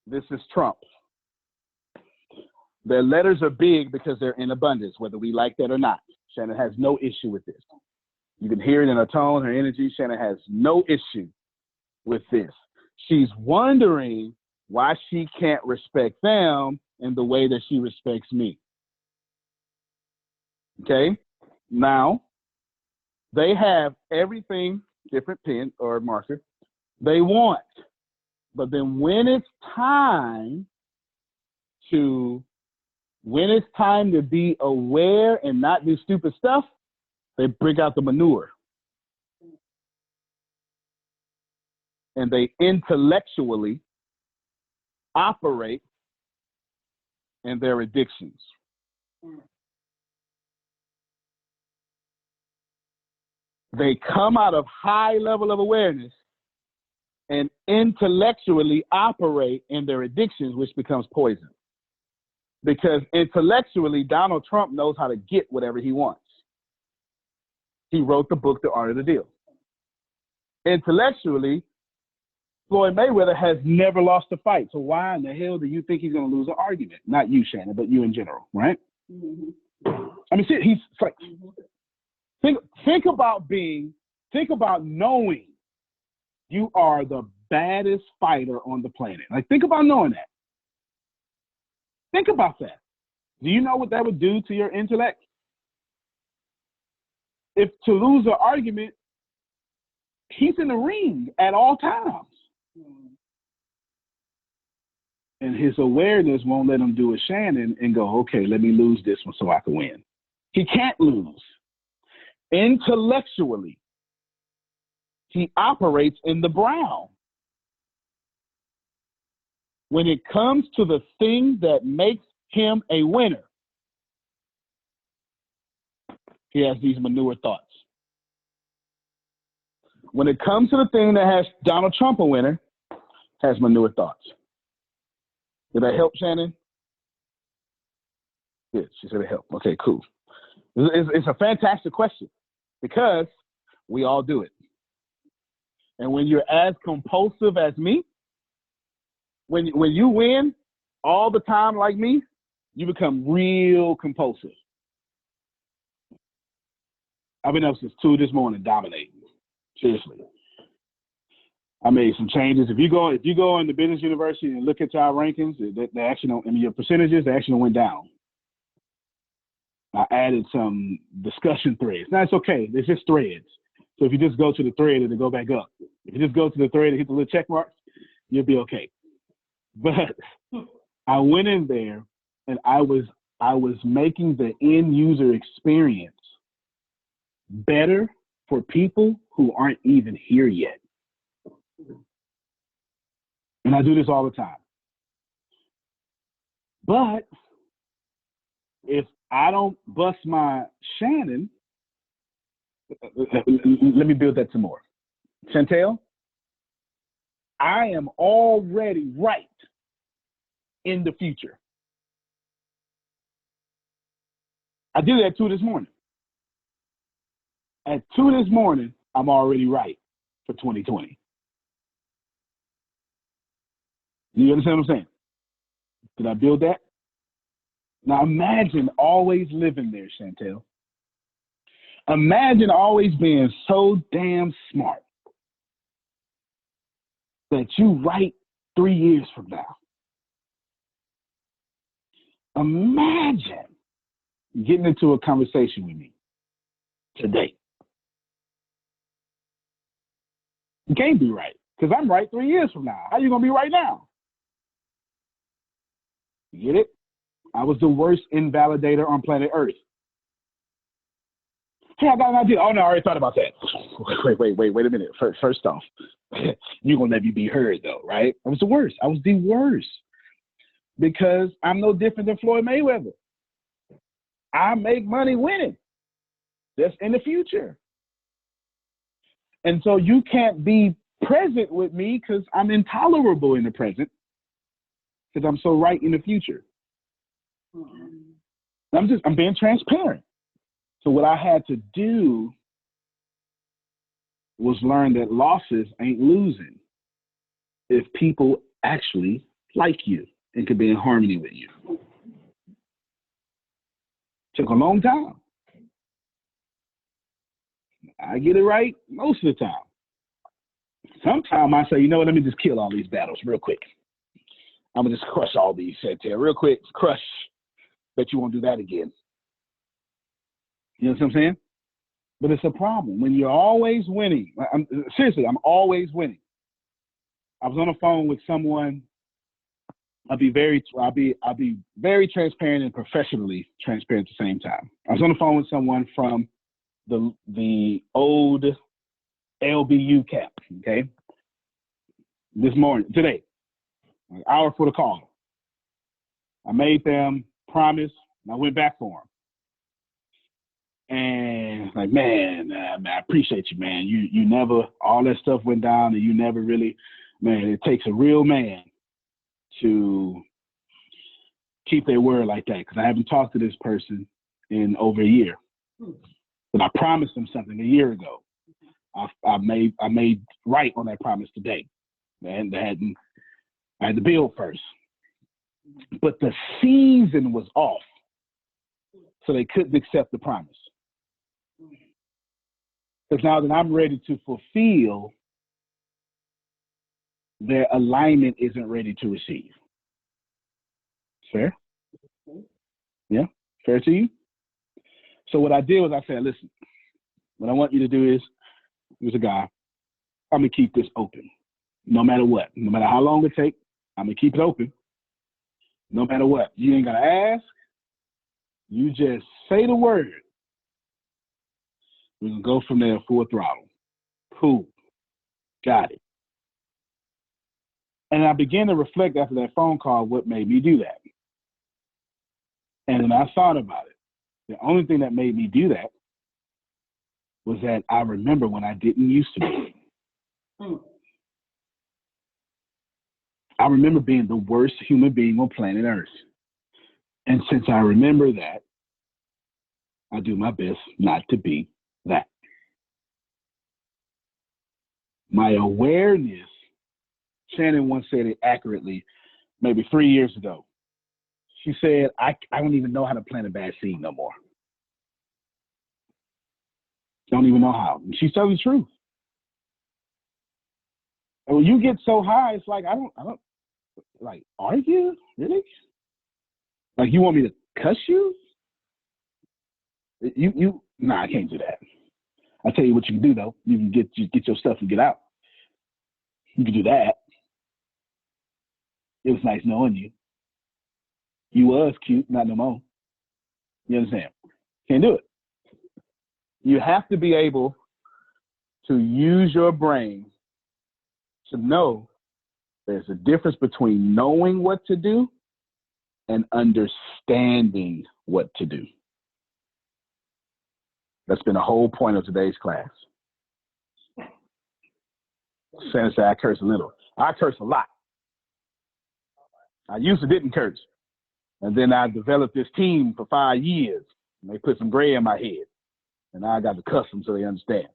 This is Trump. Their letters are big because they're in abundance, whether we like that or not. Shannon has no issue with this. You can hear it in her tone, her energy. Shannon has no issue with this. She's wondering why she can't respect them in the way that she respects me. Okay? Now, they have everything, different pen or marker, they want. But then when it's time to be aware and not do stupid stuff, they bring out the manure. And they intellectually operate in their addictions. They come out of high level of awareness and intellectually operate in their addictions, which becomes poison. Because intellectually, Donald Trump knows how to get whatever he wants. He wrote the book, The Art of the Deal. Intellectually, Floyd Mayweather has never lost a fight. So why in the hell do you think he's going to lose an argument? Not you, Shannon, but you in general, right? Mm-hmm. I mean, he's like, think about knowing you are the baddest fighter on the planet. Like, think about knowing that. Think about that. Do you know what that would do to your intellect? If to lose an argument, he's in the ring at all times. And his awareness won't let him do a Shannon and go, okay, let me lose this one so I can win. He can't lose. Intellectually, he operates in the brown. When it comes to the thing that makes him a winner, he has these manure thoughts. When it comes to the thing that has Donald Trump a winner, has manure thoughts. Did that help, Shannon? Good. She said it helped. Okay, cool. It's a fantastic question because we all do it. And when you're as compulsive as me, when you win all the time like me, you become real compulsive. I've been up since 2 this morning dominating. Seriously. I made some changes. If you go in the business university and look at our rankings, they actually your percentages, they actually went down. I added some discussion threads. Now it's okay. It's just threads. So if you just go to the thread, it'll go back up. If you just go to the thread and hit the little check marks, you'll be okay. But I went in there and I was making the end user experience better for people who aren't even here yet. And I do this all the time. But if I don't bust my Shannon, let me build that some more. Chantel, I am already right in the future. I did that at 2 this morning. At 2 this morning, I'm already right for 2020. You understand what I'm saying? Did I build that? Now imagine always living there, Chantel. Imagine always being so damn smart that you right 3 years from now. Imagine getting into a conversation with me today. You can't be right because I'm right 3 years from now. How you going to be right now? You get it? I was the worst invalidator on planet Earth. Hey, I got an idea. Oh, no, I already thought about that. Wait a minute. First off, you're going to let me be heard, though, right? I was the worst. I was the worst because I'm no different than Floyd Mayweather. I make money winning. That's in the future. And so you can't be present with me because I'm intolerable in the present because I'm so right in the future. I'm being transparent. So what I had to do was learn that losses ain't losing if people actually like you and can be in harmony with you. Took a long time. I get it right most of the time. Sometimes I say, you know what, let me just kill all these battles real quick. I'm going to just crush all these, Chantel, real quick, crush. Bet you won't do that again. You know what I'm saying? But it's a problem. When you're always winning, seriously, I'm always winning. I was on the phone with someone. I'll be very transparent and professionally transparent at the same time. I was on the phone with someone from the old LBU camp, okay? Today, an hour for the call. I made them promise, and I went back for them. And like, man, I appreciate you, man. You never, all that stuff went down, and you never really, man, it takes a real man to keep their word like that, because I haven't talked to this person in over a year. But I promised them something a year ago. I made right on that promise today. And I had to build first. But the season was off, so they couldn't accept the promise. Because now that I'm ready to fulfill, their alignment isn't ready to receive. Fair? Yeah? Fair to you? So what I did was I said, listen, what I want you to do is, there's a guy, I'm going to keep this open. No matter what. No matter how long it takes, I'm going to keep it open. No matter what. You ain't gotta ask. You just say the word. We can go from there full throttle. Cool. Got it. And I began to reflect after that phone call what made me do that. And then I thought about it. The only thing that made me do that was that I remember when I didn't used to be. I remember being the worst human being on planet Earth. And since I remember that, I do my best not to be that. My awareness, Shannon once said it accurately, maybe 3 years ago. She said, I don't even know how to plant a bad seed no more. Don't even know how. And she's telling the truth. And when you get so high, it's like, I don't, like, are you? Really? Like, you want me to cuss you? Nah, I can't do that. I'll tell you what you can do, though. You can get your stuff and get out. You can do that. It was nice knowing you. You was cute, not no more. You understand? Can't do it. You have to be able to use your brain to know there's a difference between knowing what to do and understanding what to do. That's been the whole point of today's class. Santa said I curse a little. I curse a lot. I used to didn't curse. And then I developed this team for 5 years. And they put some gray in my head. And now I got to cuss them so they understand.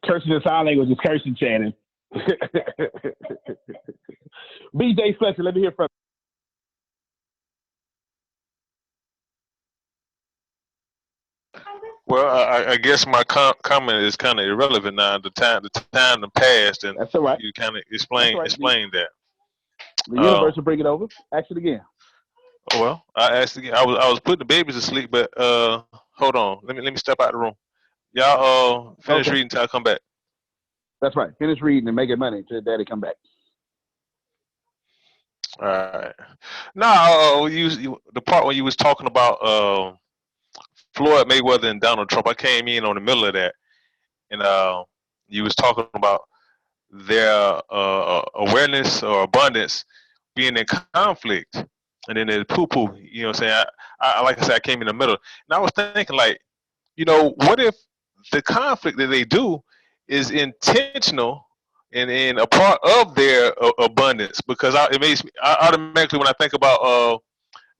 Cursing in sign language is cursing, Shannon. BJ Fletcher, let me hear from Well, I guess my comment is kind of irrelevant now. The time passed, and that's all right. You kind of explained that. The universe will bring it over. Ask it again. Well, I asked again. I was putting the babies to sleep, but hold on. Let me step out of the room. Y'all finish reading until I come back. That's right. Finish reading and making money until Daddy come back. All right. No, the part when you was talking about Floyd Mayweather and Donald Trump, I came in on the middle of that, and you was talking about their awareness or abundance being in conflict, and then the poo-poo. You know what I'm saying? I like I said, I came in the middle, and I was thinking, like, what if the conflict that they do is intentional and a part of their abundance? Because it makes me automatically, when I think about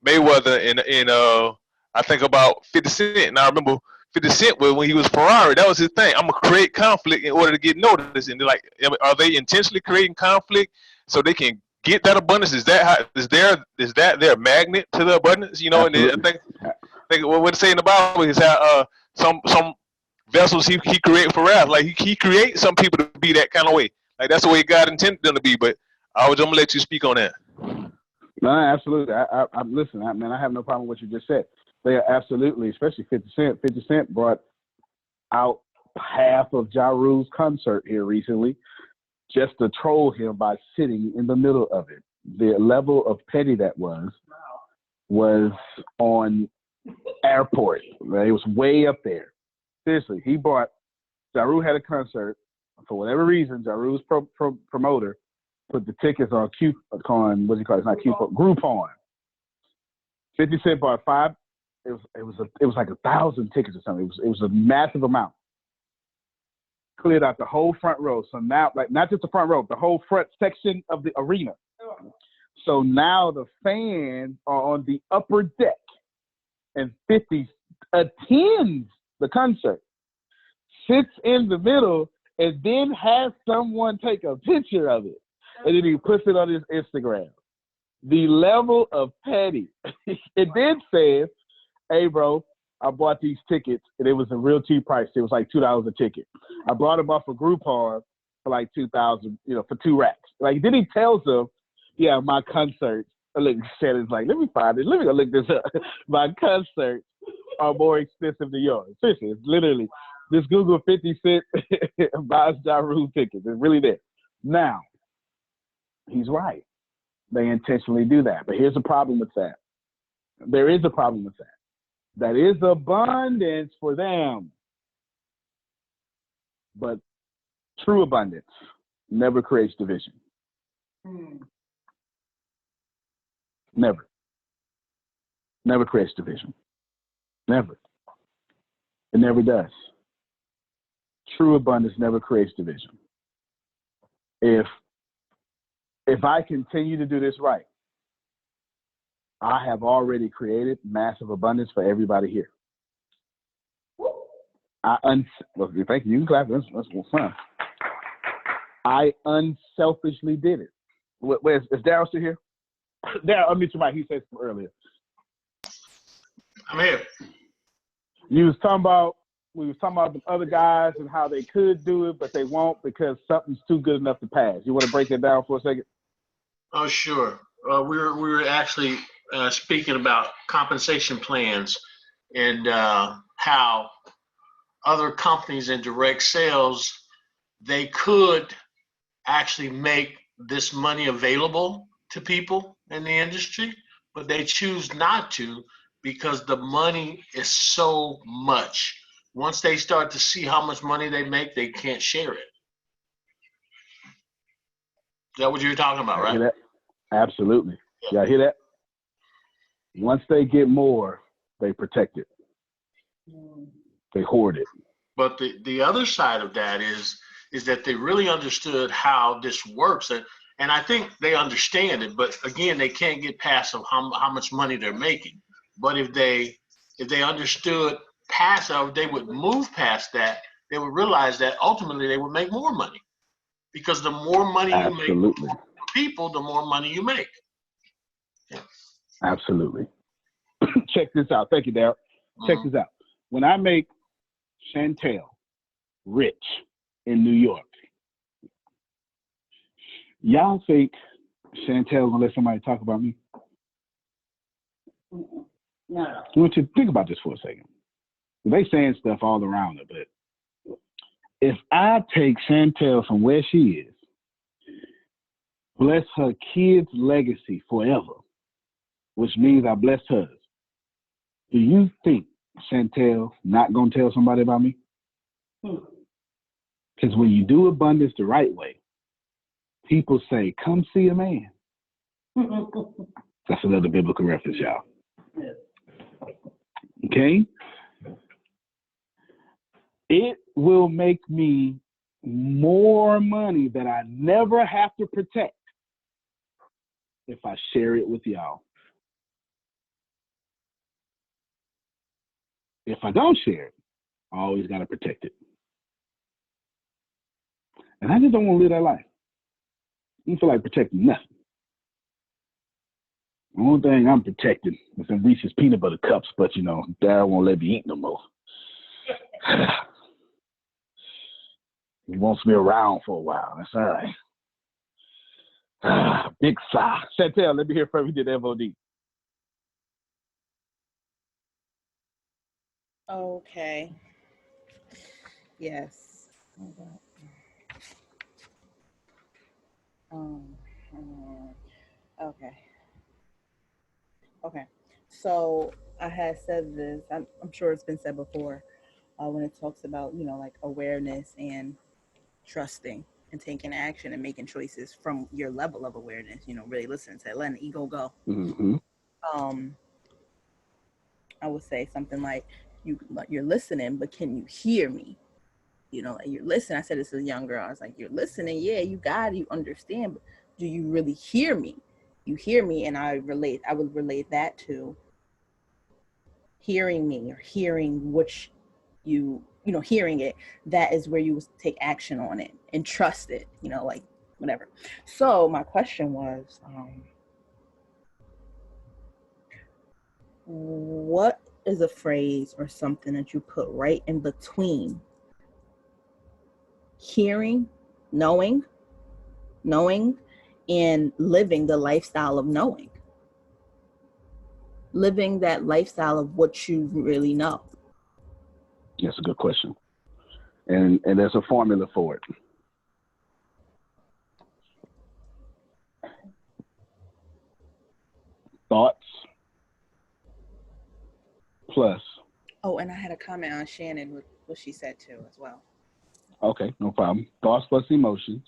Mayweather and I think about 50 Cent. And I remember 50 Cent when he was Ferrari, that was his thing. I'm gonna create conflict in order to get noticed. And they're like, are they intentionally creating conflict so they can get that abundance? Is that their magnet to the abundance? And I think what it's saying in the Bible is how some vessels he create for wrath. Like he creates some people to be that kind of way. Like that's the way God intended them to be. But I'm gonna let you speak on that. No, absolutely. I'm listening. I have no problem with what you just said. They are absolutely, especially 50 Cent. 50 Cent brought out half of Ja Rule's concert here recently just to troll him by sitting in the middle of it. The level of petty that was on airport. Right? It was way up there. Seriously, Ja Rule had a concert. For whatever reason, Ja Rule's promoter put the tickets on Groupon. Groupon. 50 Cent bought 5. It was like 1,000 tickets or something. It was a massive amount. Cleared out the whole front row. So now, like, not just the front row, the whole front section of the arena. So now the fans are on the upper deck, and 50 attends the concert, sits in the middle, and then has someone take a picture of it. And then he puts it on his Instagram. The level of petty. It then says, hey, bro, I bought these tickets, and it was a real cheap price. It was like $2 a ticket. I brought them off of Groupon for like $2,000, for 2 racks. Like, then he tells them, yeah, my concerts. Look, Shannon's like, let me find it. Let me go look this up. My concerts are more expensive than yours. Seriously, it's literally, just Google 50 Cent buys Ja Rule tickets. It's really there. Now, He's right. They intentionally do that. But here's a problem with that. There is a problem with that. That is abundance for them. But true abundance never creates division. Never. Never creates division. Never. It never does. True abundance never creates division. If I continue to do this right, I have already created massive abundance for everybody here. Well, thank you. You can clap. That's fun. I unselfishly did it. Is Daryl still here? Daryl, unmute your mic. He said something earlier. I'm here. We was talking about the other guys and how they could do it, but they won't because something's too good enough to pass. You want to break that down for a second? Oh, sure. We were actually speaking about compensation plans and how other companies in direct sales, they could actually make this money available to people in the industry, but they choose not to because the money is so much. Once they start to see how much money they make, they can't share it. Is that what you're talking about, right? Hear that? Absolutely. Yeah, hear that? Once they get more, they protect it. They hoard it. But the other side of that is that they really understood how this works. And I think they understand it, but again, they can't get past of how much money they're making. But if they understood past, or they would move past that, they would realize that ultimately they would make more money. Because the more money you make for people, the more money you make. Yeah. Absolutely. Check this out. Thank you, Daryl. Check this out. When I make Chantel rich in New York, y'all think Chantel gonna let somebody talk about me? No. I want you to think about this for a second. They saying stuff all around her, but if I take Chantel from where she is, bless her kids' legacy forever, which means I blessed hers, do you think Chantel not gonna tell somebody about me? Because when you do abundance the right way, people say, come see a man. That's another biblical reference, y'all. Okay? It will make me more money that I never have to protect if I share it with y'all. If I don't share it, I always got to protect it. And I just don't want to live that life. I don't feel like protecting nothing. The only thing I'm protecting is some Reese's peanut butter cups, but Dad won't let me eat no more. He wants me around for a while. That's all right. Big sigh. Chantel, let me hear from you. Did FOD. Okay. Yes. Okay. Okay. So I had said this. I'm sure it's been said before when it talks about like awareness and trusting and taking action and making choices from your level of awareness. Really listening to it, letting the ego go. Mm-hmm. I would say something like you're listening, but can you hear me? Like you're listening. I said this as a young girl. I was like, you're listening. Yeah, you got it. You understand. But do you really hear me? You hear me. And I would relate that to hearing me or hearing which hearing it. That is where you take action on it and trust it, like whatever. So my question was, what is a phrase or something that you put right in between hearing, knowing, and living the lifestyle of knowing? Living that lifestyle of what you really know. That's a good question. And there's a formula for it. thoughts plus. Oh, and I had a comment on Shannon with what she said too as well. Okay, no problem. Thoughts plus emotions.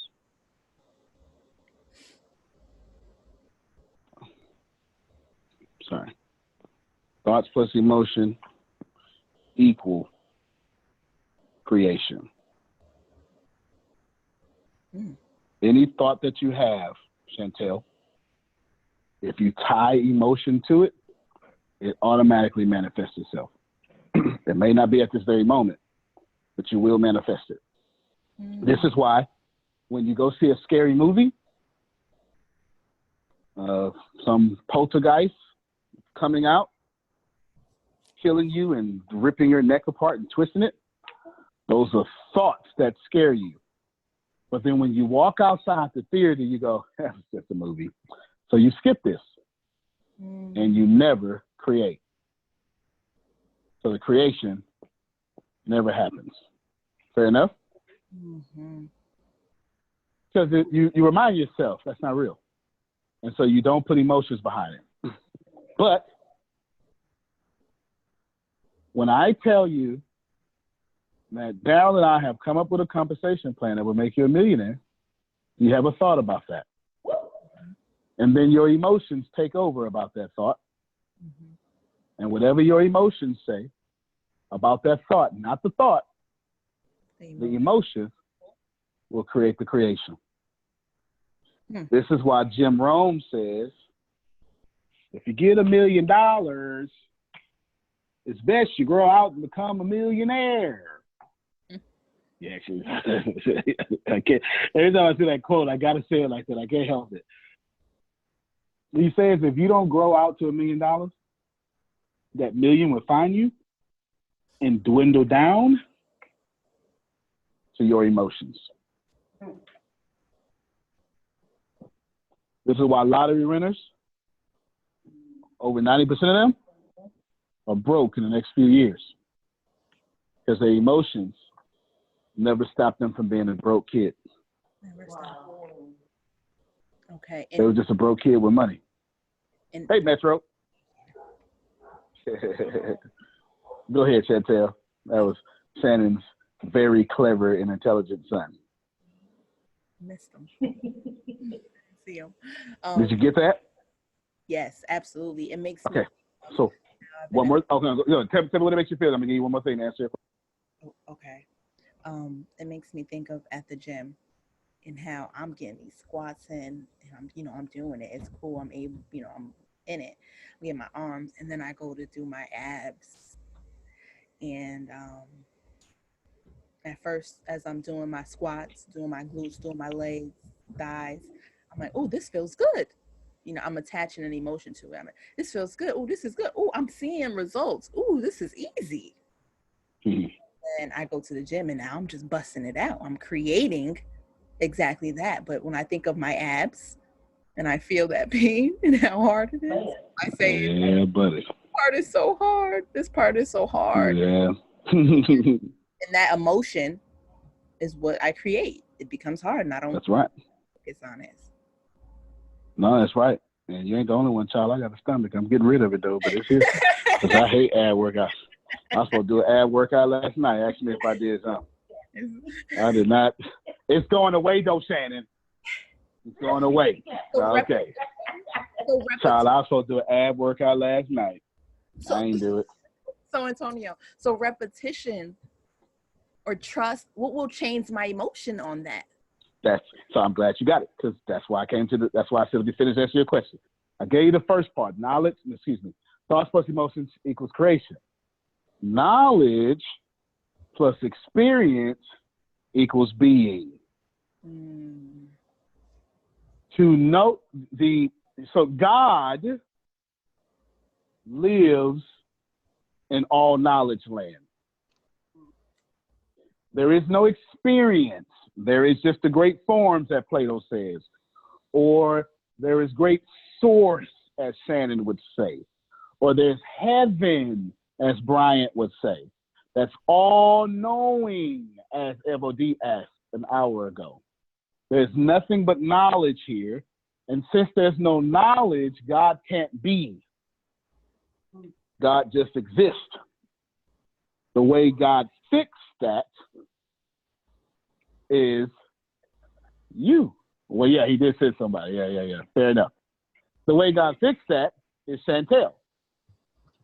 Sorry. Thoughts plus emotion equal creation. Any thought that you have, Chantel, if you tie emotion to it, it automatically manifests itself. It may not be at this very moment, but you will manifest it. This is why when you go see a scary movie, some poltergeist coming out, killing you and ripping your neck apart and twisting it, those are thoughts that scare you. But then when you walk outside the theater, you go, that's just a movie. So you skip this and you never create. So the creation never happens. Fair enough? Because you remind yourself that's not real. And so you don't put emotions behind it. But when I tell you that Daryl and I have come up with a compensation plan that will make you a millionaire, you have a thought about that. And then your emotions take over about that thought. And whatever your emotions say about that thought, not the thought, the emotion will create the creation. This is why Jim Rome says, if you get $1 million, it's best you grow out and become a millionaire. Yeah, actually, I can't. Every time I see that quote, I gotta say it like that. I can't help it. He says if you don't grow out to $1 million, that million will find you and dwindle down to your emotions. This is why lottery winners, over 90% of them, are broke in the next few years because their emotions never stop them from being a broke kid. Never stop. Okay. They were just a broke kid with money. Hey, Metro. Go ahead, Chantel. That was Shannon's very clever and intelligent son. Missed him. See him. Did you get that? Yes, absolutely. It makes okay. Me, so one more. Okay, tell me what it makes you feel. I'm gonna give you one more thing to answer. Okay. It makes me think of at the gym and how I'm getting these squats in, and I'm doing it. It's cool. I'm able, I'm in it. I get my arms, and then I go to do my abs. And at first, as I'm doing my squats, doing my glutes, doing my legs, thighs, I'm like, oh, this feels good. I'm attaching an emotion to it. I'm like, this feels good. Oh, this is good. Oh, I'm seeing results. Oh, this is easy. And I go to the gym and now I'm just busting it out. I'm creating exactly that. But when I think of my abs and I feel that pain and how hard it is, I say, yeah, buddy. This part is so hard. This part is so hard. Yeah. And that emotion is what I create. It becomes hard and I don't That's right. focus on it. No, that's right. And you ain't the only one, child. I got a stomach. I'm getting rid of it, though. But it's here. Because I hate ab workouts. I was supposed to do an ab workout last night. Ask me if I did something. I did not. It's going away, though, Shannon. It's going away. Okay. Child, I was supposed to do an ab workout last night. I ain't do it. So, Antonio, so repetition or trust, what will change my emotion on that? So I'm glad you got it, because that's why I came to that's why I said let me finish answering your question. I gave you the first part, thoughts plus emotions equals creation. Knowledge plus experience equals being. To know so God lives in all knowledge land. There is no experience. There is just the great forms that Plato says, or there is great source, as Shannon would say, or there's heaven, as Bryant would say. That's all knowing, as Evod asked an hour ago. There's nothing but knowledge here, And since there's no knowledge, God can't be. God just exists. The way God fixed that is you. Well, yeah, he did say somebody. Yeah. Fair enough. The way God fixed that is Chantel.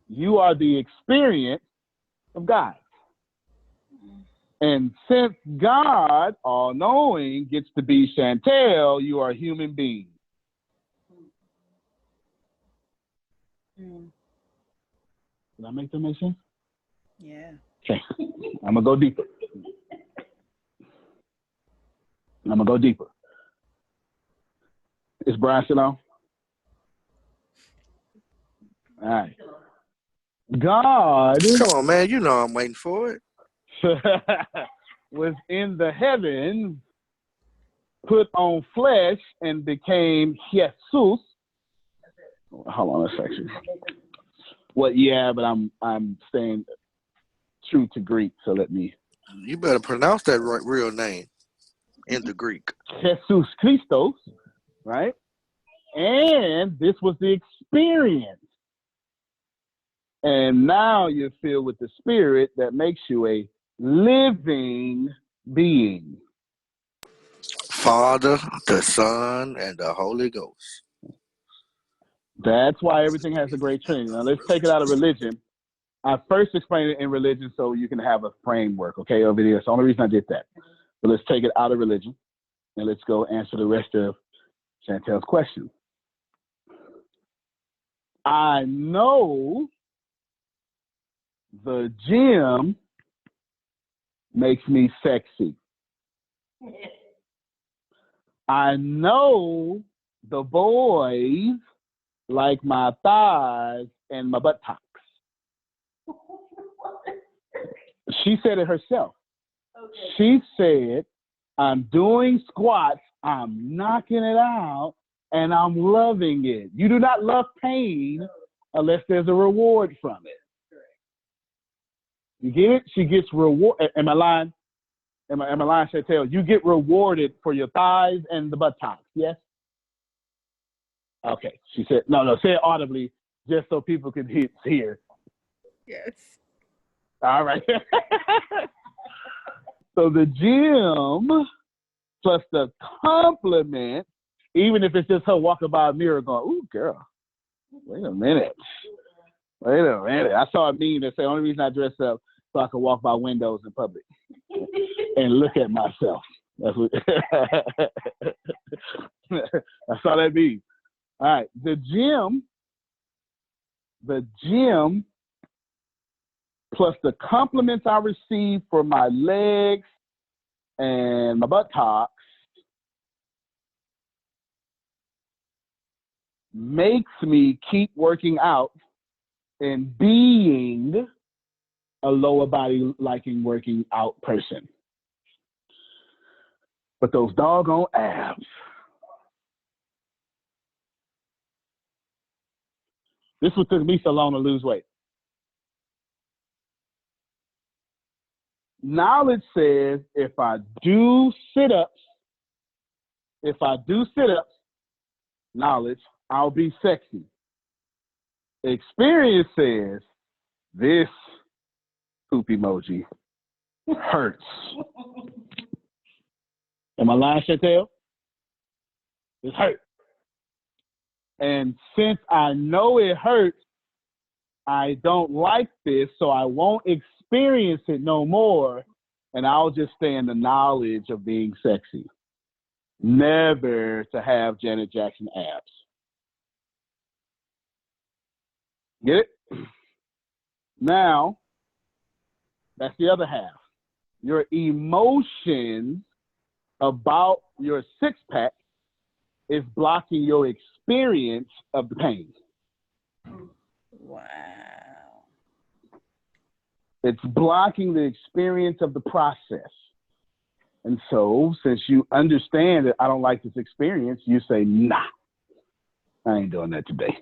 You are the experience of God. And since God, all-knowing, gets to be Chantel, you are a human being. Mm. Did I make that make sense? Yeah. Okay. I'm going to go deeper. Is Brian still on? All right. God. Come on, man. You know I'm waiting for it. Was in the heavens, put on flesh, and became Jesus. Hold on a second. Well, yeah, but I'm staying true to Greek, so let me. You better pronounce that real name in the Greek. Jesus Christos, right? And this was the experience. And now you're filled with the Spirit that makes you a living being. Father, the Son, and the Holy Ghost. That's why everything has a great Trinity. Now let's take it out of religion. I first explained it in religion so you can have a framework, okay, over there. That's the only reason I did that. But let's take it out of religion and let's go answer the rest of Chantel's question. I know the gym makes me sexy. I know the boys like my thighs and my buttocks. She said it herself. Okay. She said, I'm doing squats, I'm knocking it out, and I'm loving it. You do not love pain unless there's a reward from it. You get it? She gets reward. Am I lying? Am I lying, Chantel? You get rewarded for your thighs and the buttocks, yes? Okay. She said, no, say it audibly just so people can hear. Yes. All right. So the gym plus the compliment, even if it's just her walking by a mirror going, ooh, girl, wait a minute. I saw a meme that said, only reason I dress up so I can walk by windows in public and look at myself. That's what I saw that meme. All right. The gym plus the compliments I receive for my legs and my buttocks makes me keep working out and being a lower body liking working out person. But those doggone abs. This is what took me so long to lose weight. Knowledge says if I do sit-ups, knowledge, I'll be sexy. Experience says this poop emoji hurts. Am I lying, Chantel? It hurts. And since I know it hurts, I don't like this, so I won't experience it no more, and I'll just stay in the knowledge of being sexy. Never to have Janet Jackson abs. Get it? Now, that's the other half. Your emotions about your six-pack is blocking your experience of the pain. Wow. It's blocking the experience of the process. And so, since you understand that I don't like this experience, you say, nah, I ain't doing that today.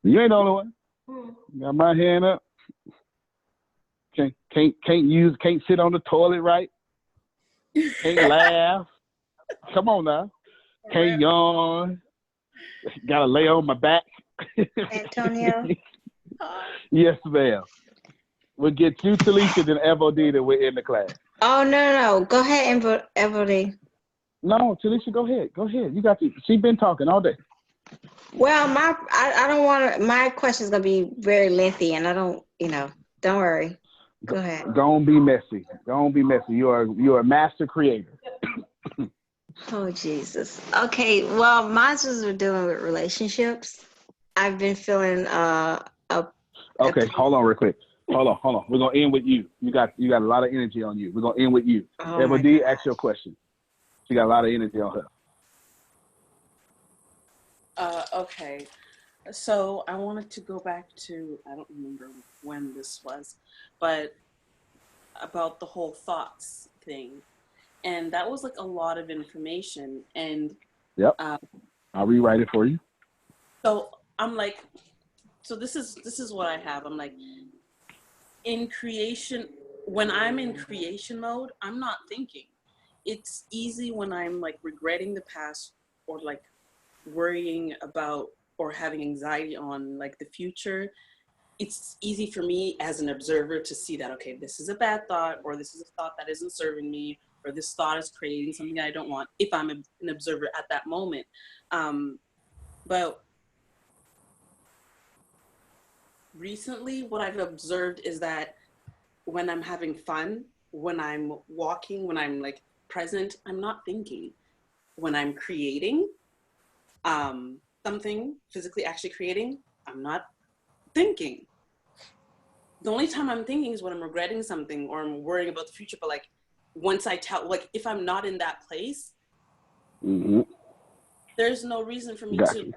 You ain't the only one. Got my hand up. Can't sit on the toilet right. Can't laugh. Come on now. Hey, yawn. Gotta lay on my back. Antonio. Yes, ma'am. We'll get you, Talisha, then FOD, then we're in the class. Oh no. Go ahead, Everly. No, Talisha, go ahead. Go ahead. You got to. She's been talking all day. Well, I don't want to. My question is gonna be very lengthy, and I don't. Don't worry. Go ahead. Don't be messy. Don't be messy. You are a master creator. Oh Jesus. Okay. Well, mine was dealing with relationships. I've been feeling Okay, hold on real quick. Hold on. We're gonna end with you. You got a lot of energy on you. We're gonna end with you. FOD, ask your question. She got a lot of energy on her. Okay. So I wanted to go back to, I don't remember when this was, but about the whole thoughts thing. And that was like a lot of information. And yep. I'll rewrite it for you. So I'm like, so this is what I have. I'm like, in creation, when I'm in creation mode, I'm not thinking. It's easy when I'm like regretting the past or like worrying about or having anxiety on like the future. It's easy for me as an observer to see that, okay, this is a bad thought, or this is a thought that isn't serving me, or this thought is creating something I don't want if I'm an observer at that moment. But recently, what I've observed is that when I'm having fun, when I'm walking, when I'm like present, I'm not thinking. When I'm creating something, physically actually creating, I'm not thinking. The only time I'm thinking is when I'm regretting something or I'm worrying about the future. But like once I tell, like if I'm not in that place, there's no reason for me to.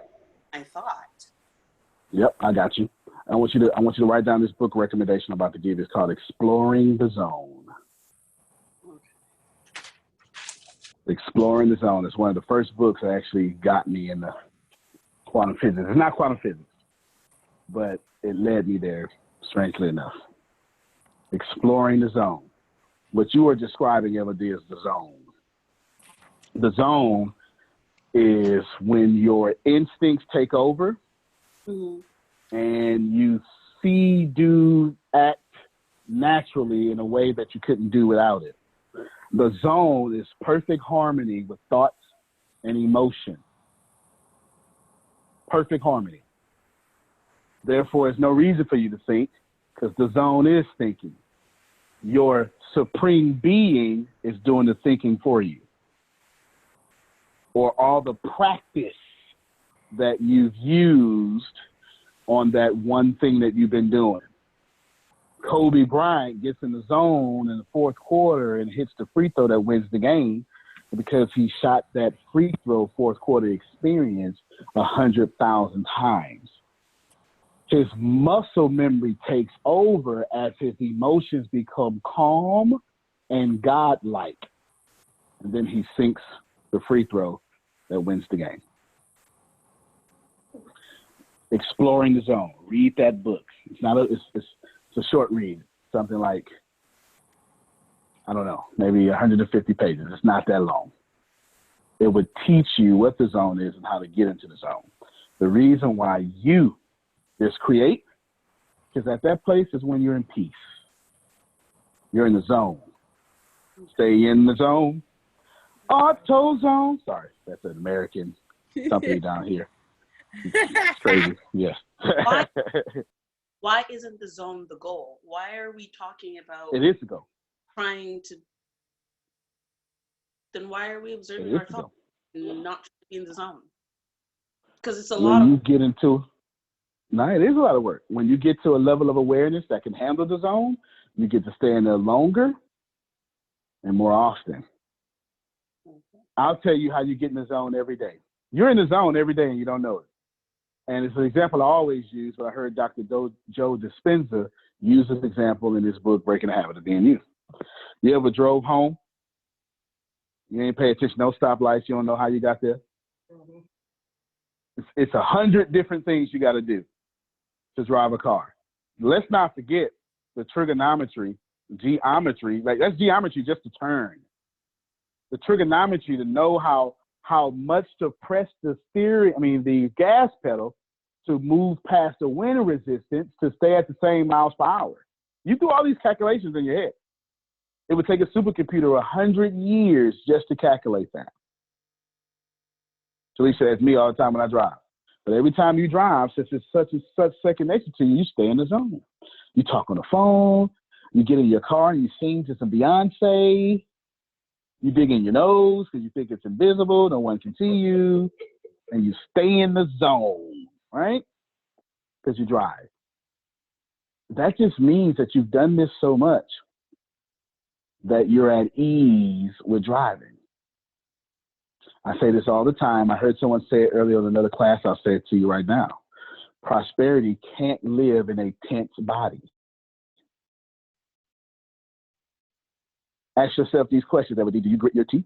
I thought. Yep, I got you. I want you to write down this book recommendation I'm about to give. It's called Exploring the Zone. Okay. Exploring the Zone. It's one of the first books that actually got me in the quantum physics. It's not quantum physics, but it led me there, strangely enough. Exploring the Zone. What you are describing, Elodie, is the zone. The zone is when your instincts take over and you see, do, act naturally in a way that you couldn't do without it. The zone is perfect harmony with thoughts and emotion. Perfect harmony. Therefore, there's no reason for you to think because the zone is thinking. Your supreme being is doing the thinking for you. Or all the practice that you've used on that one thing that you've been doing. Kobe Bryant gets in the zone in the fourth quarter and hits the free throw that wins the game because he shot that free throw fourth quarter experience 100,000 times. His muscle memory takes over as his emotions become calm and godlike. And then he sinks the free throw that wins the game. Exploring the Zone. Read that book. It's not it's a short read. Something like, I don't know, maybe 150 pages. It's not that long. It would teach you what the zone is and how to get into the zone. The reason why you just create is at that place is when you're in peace. You're in the zone. Stay in the zone. AutoZone. Sorry, that's an American company down here. It's crazy. Yes. Why isn't the zone the goal? Why are we talking about it is the goal. Trying to then why are we observing our thoughts and not in the zone? Because it's a lot of you get into it is a lot of work. When you get to a level of awareness that can handle the zone, you get to stay in there longer and more often. I'll tell you how you get in the zone every day. You're in the zone every day and you don't know it. And it's an example I always use, but I heard Dr. Joe Dispenza use this example in his book, Breaking the Habit of Being You. You ever drove home? You ain't pay attention, no stoplights, you don't know how you got there? It's 100 different things you got to do to drive a car. Let's not forget the trigonometry, geometry, like that's geometry just to turn. The trigonometry to know how how much to press the the gas pedal to move past the wind resistance to stay at the same miles per hour. You do all these calculations in your head. It would take a supercomputer 100 years just to calculate that. So Lisa, that's me all the time when I drive. But every time you drive, since it's such second nature to you, you stay in the zone. You talk on the phone, you get in your car and you sing to some Beyonce, you dig in your nose because you think it's invisible, no one can see you, and you stay in the zone, right? Because you drive. That just means that you've done this so much that you're at ease with driving. I say this all the time. I heard someone say it earlier in another class. I'll say it to you right now. Prosperity can't live in a tense body. Ask yourself these questions. Do you grit your teeth?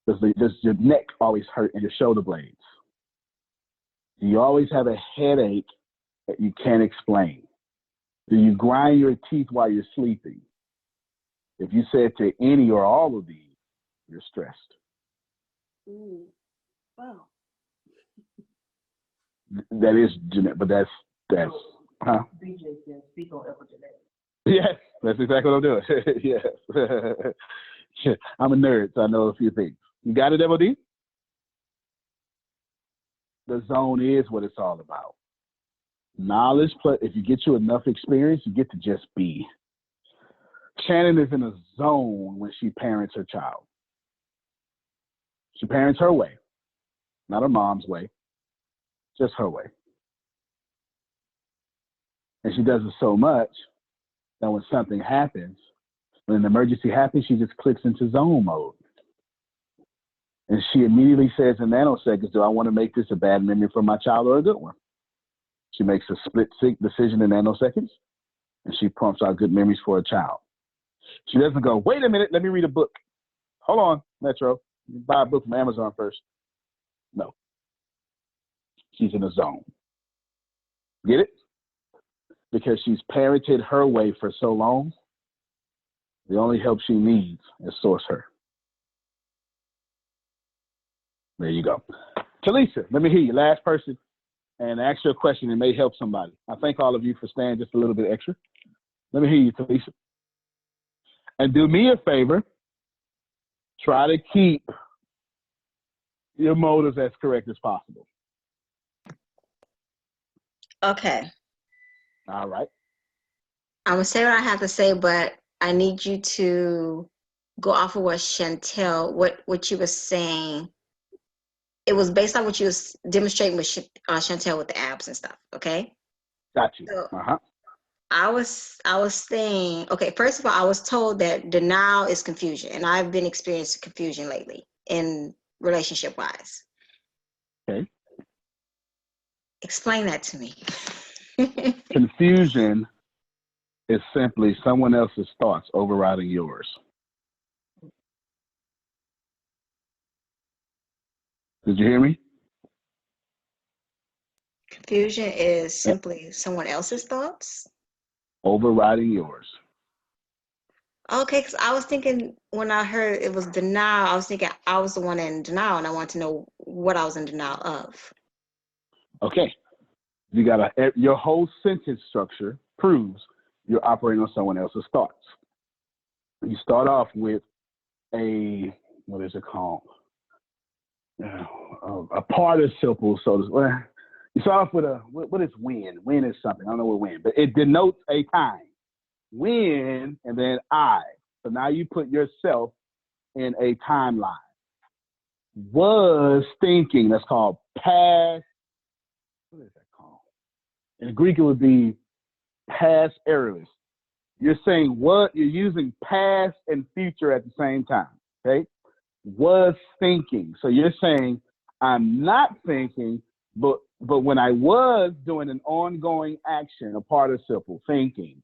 Does your neck always hurt and your shoulder blades? Do you always have a headache that you can't explain? Do you grind your teeth while you're sleeping? If you said to any or all of these, you're stressed. Ooh. Wow. That is genetic, but that's huh? BJ said, speak on epigenetics. Yes, that's exactly what I'm doing. Yes. I'm a nerd, so I know a few things. You got it, MOD? The zone is what it's all about. Knowledge, plus if you get you enough experience, you get to just be. Shannon is in a zone when she parents her child. She parents her way, not her mom's way, just her way. And she does it so much that when something happens, when an emergency happens, she just clicks into zone mode. And she immediately says in nanoseconds, do I want to make this a bad memory for my child or a good one? She makes a split decision in nanoseconds, and she prompts out good memories for a child. She doesn't go, wait a minute, let me read a book. Hold on, Metro. You buy a book from Amazon first. No. She's in a zone. Get it? Because she's parented her way for so long, the only help she needs is source her. There you go. Talisa, let me hear you. Last person. And ask your question. It may help somebody. I thank all of you for staying just a little bit extra. Let me hear you, Talisa. And do me a favor. Try to keep your motives as correct as possible. Okay. All right. I'm going to say what I have to say, but I need you to go off of what Chantel, what you were saying. It was based on what you was demonstrating with Chantel with the abs and stuff, okay? Got you. So, I was saying, okay, first of all, I was told that denial is confusion, and I've been experiencing confusion lately in relationship-wise. Okay. Explain that to me. Confusion is simply someone else's thoughts overriding yours. Did you hear me? Confusion is simply someone else's thoughts? Overriding yours. Okay, because I was thinking when I heard it was denial, I was thinking I was the one in denial, and I wanted to know what I was in denial of. Okay. Your whole sentence structure proves you're operating on someone else's thoughts. You start off with what is it called? A participle, you start off with what is when? When is something. I don't know what when, but it denotes a time. When, and then I. So now you put yourself in a timeline. Was thinking, that's called past, what is that called? In Greek, it would be past aorist. You're saying you're using past and future at the same time, okay? Was thinking. So you're saying, I'm not thinking, but when I was doing an ongoing action, a participle, thinking,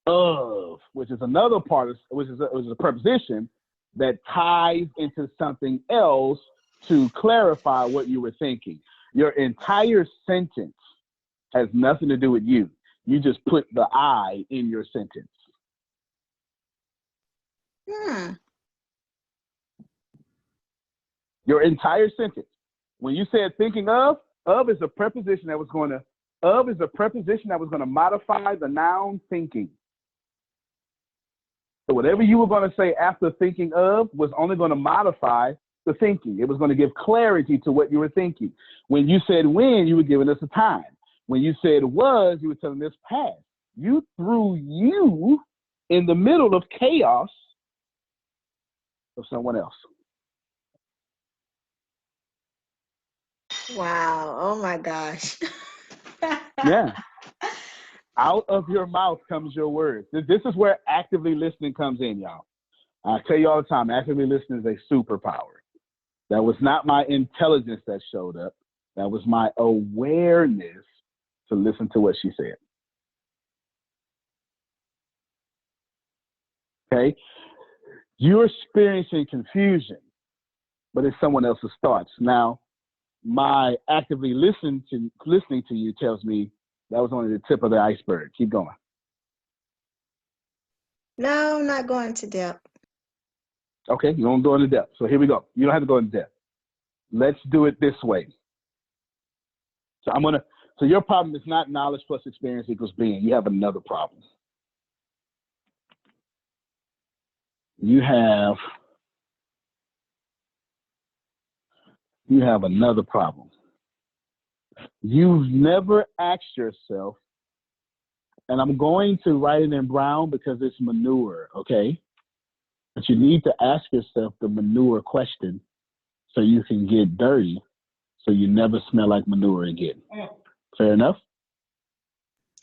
of, which is another part, which is a preposition that ties into something else to clarify what you were thinking. Your entire sentence has nothing to do with you. You just put the I in your sentence. Your entire sentence. When you said thinking of is a preposition that was going to modify the noun thinking. So whatever you were going to say after thinking of was only going to modify the thinking. It was going to give clarity to what you were thinking. When you said when, you were giving us a time. When you said was, you were telling us past. You threw you in the middle of chaos of someone else. Wow. Oh my gosh. Yeah. Out of your mouth comes your words. This is where actively listening comes in, y'all. I tell you all the time, actively listening is a superpower. That was not my intelligence that showed up. That was my awareness to listen to what she said. Okay? You're experiencing confusion, but it's someone else's thoughts. Now, my actively listening to you tells me that was only the tip of the iceberg. Keep going. No, I'm not going to depth. Okay, you don't go into depth. So here we go. You don't have to go into depth. Let's do it this way. So your problem is not knowledge plus experience equals being. You have another problem. You have another problem. You've never asked yourself, and I'm going to write it in brown because it's manure, okay? But you need to ask yourself the manure question so you can get dirty so you never smell like manure again. Fair enough?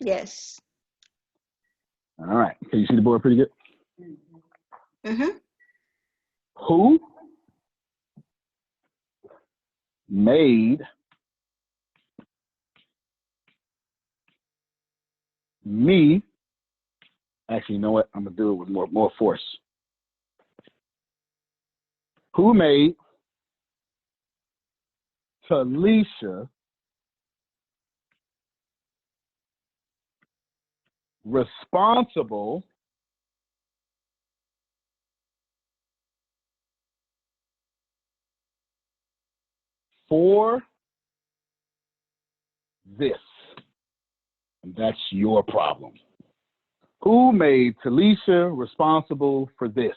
Yes. All right. Can you see the board pretty good? Mm-hmm. Who made me, actually, you know what? I'm going to do it with more force. Who made Talisha responsible for this? And that's your problem. Who made Talisha responsible for this?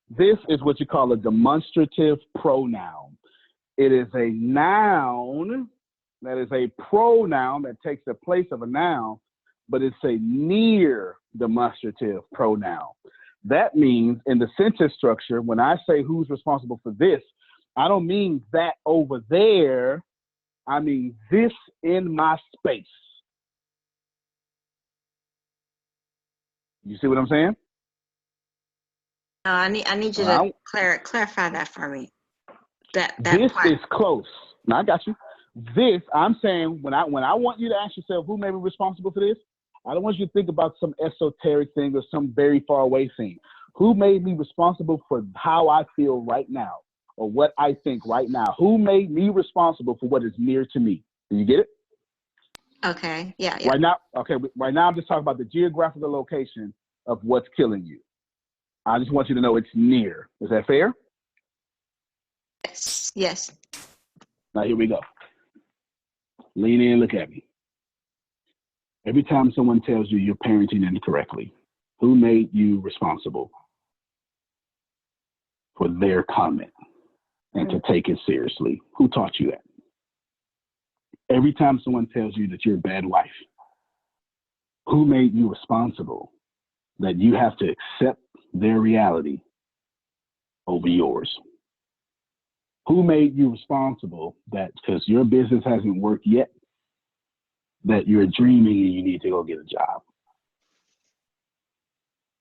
This is what you call a demonstrative pronoun. It is a noun that is a pronoun that takes the place of a noun, but it's a near demonstrative pronoun. That means in the sentence structure, when I say who's responsible for this, I don't mean that over there. I mean this in my space. You see what I'm saying? I need you to clarify that for me. That this part. is close. Now I got you. This, I'm saying, when I want you to ask yourself who may be responsible for this, I don't want you to think about some esoteric thing or some very far away thing. Who made me responsible for how I feel right now or what I think right now? Who made me responsible for what is near to me? Do you get it? Okay. Yeah. Right now, I'm just talking about the geographical location of what's killing you. I just want you to know it's near. Is that fair? Yes. Yes. Now here we go. Lean in, look at me. Every time someone tells you you're parenting incorrectly, who made you responsible for their comment and to take it seriously? Who taught you that? Every time someone tells you that you're a bad wife, who made you responsible that you have to accept their reality over yours? Who made you responsible that because your business hasn't worked yet, that you're dreaming and you need to go get a job?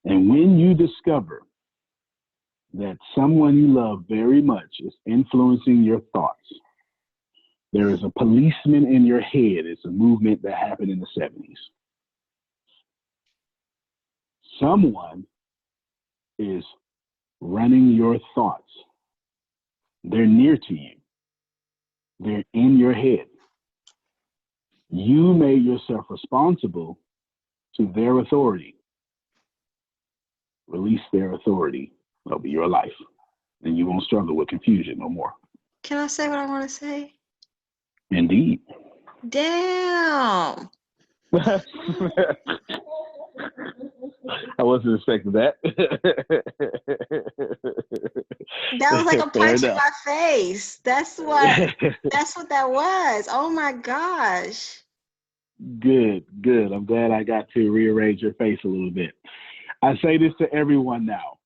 And when you discover that someone you love very much is influencing your thoughts, there is a policeman in your head. It's a movement that happened in the 70s. Someone is running your thoughts. They're near to you. They're in your head. You made yourself responsible to their authority. Release their authority over your life. and you won't struggle with confusion no more. Can I say what I want to say? Indeed. Damn. I wasn't expecting that. That was like a Fair punch in enough. my face. That's what that was. Oh my gosh. Good. I'm glad I got to rearrange your face a little bit. I say this to everyone now.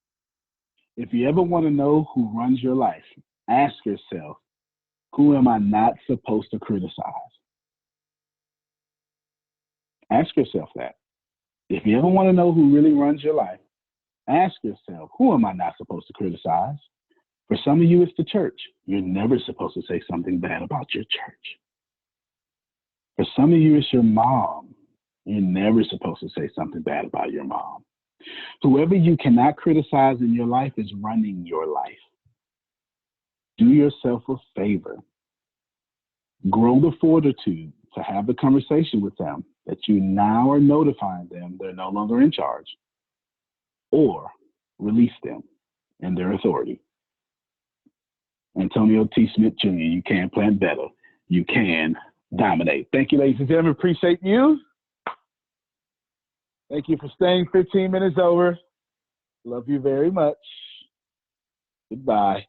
If you ever want to know who runs your life, ask yourself, who am I not supposed to criticize? Ask yourself that. If you ever want to know who really runs your life, ask yourself, who am I not supposed to criticize? For some of you, it's the church. You're never supposed to say something bad about your church. For some of you, it's your mom. You're never supposed to say something bad about your mom. Whoever you cannot criticize in your life is running your life. Do yourself a favor. Grow the fortitude to have the conversation with them that you now are notifying them they're no longer in charge, or release them and their authority. Antonio T. Smith Jr., you can plan better. You can dominate. Thank you, ladies and gentlemen. Appreciate you. Thank you for staying 15 minutes over. Love you very much. Goodbye.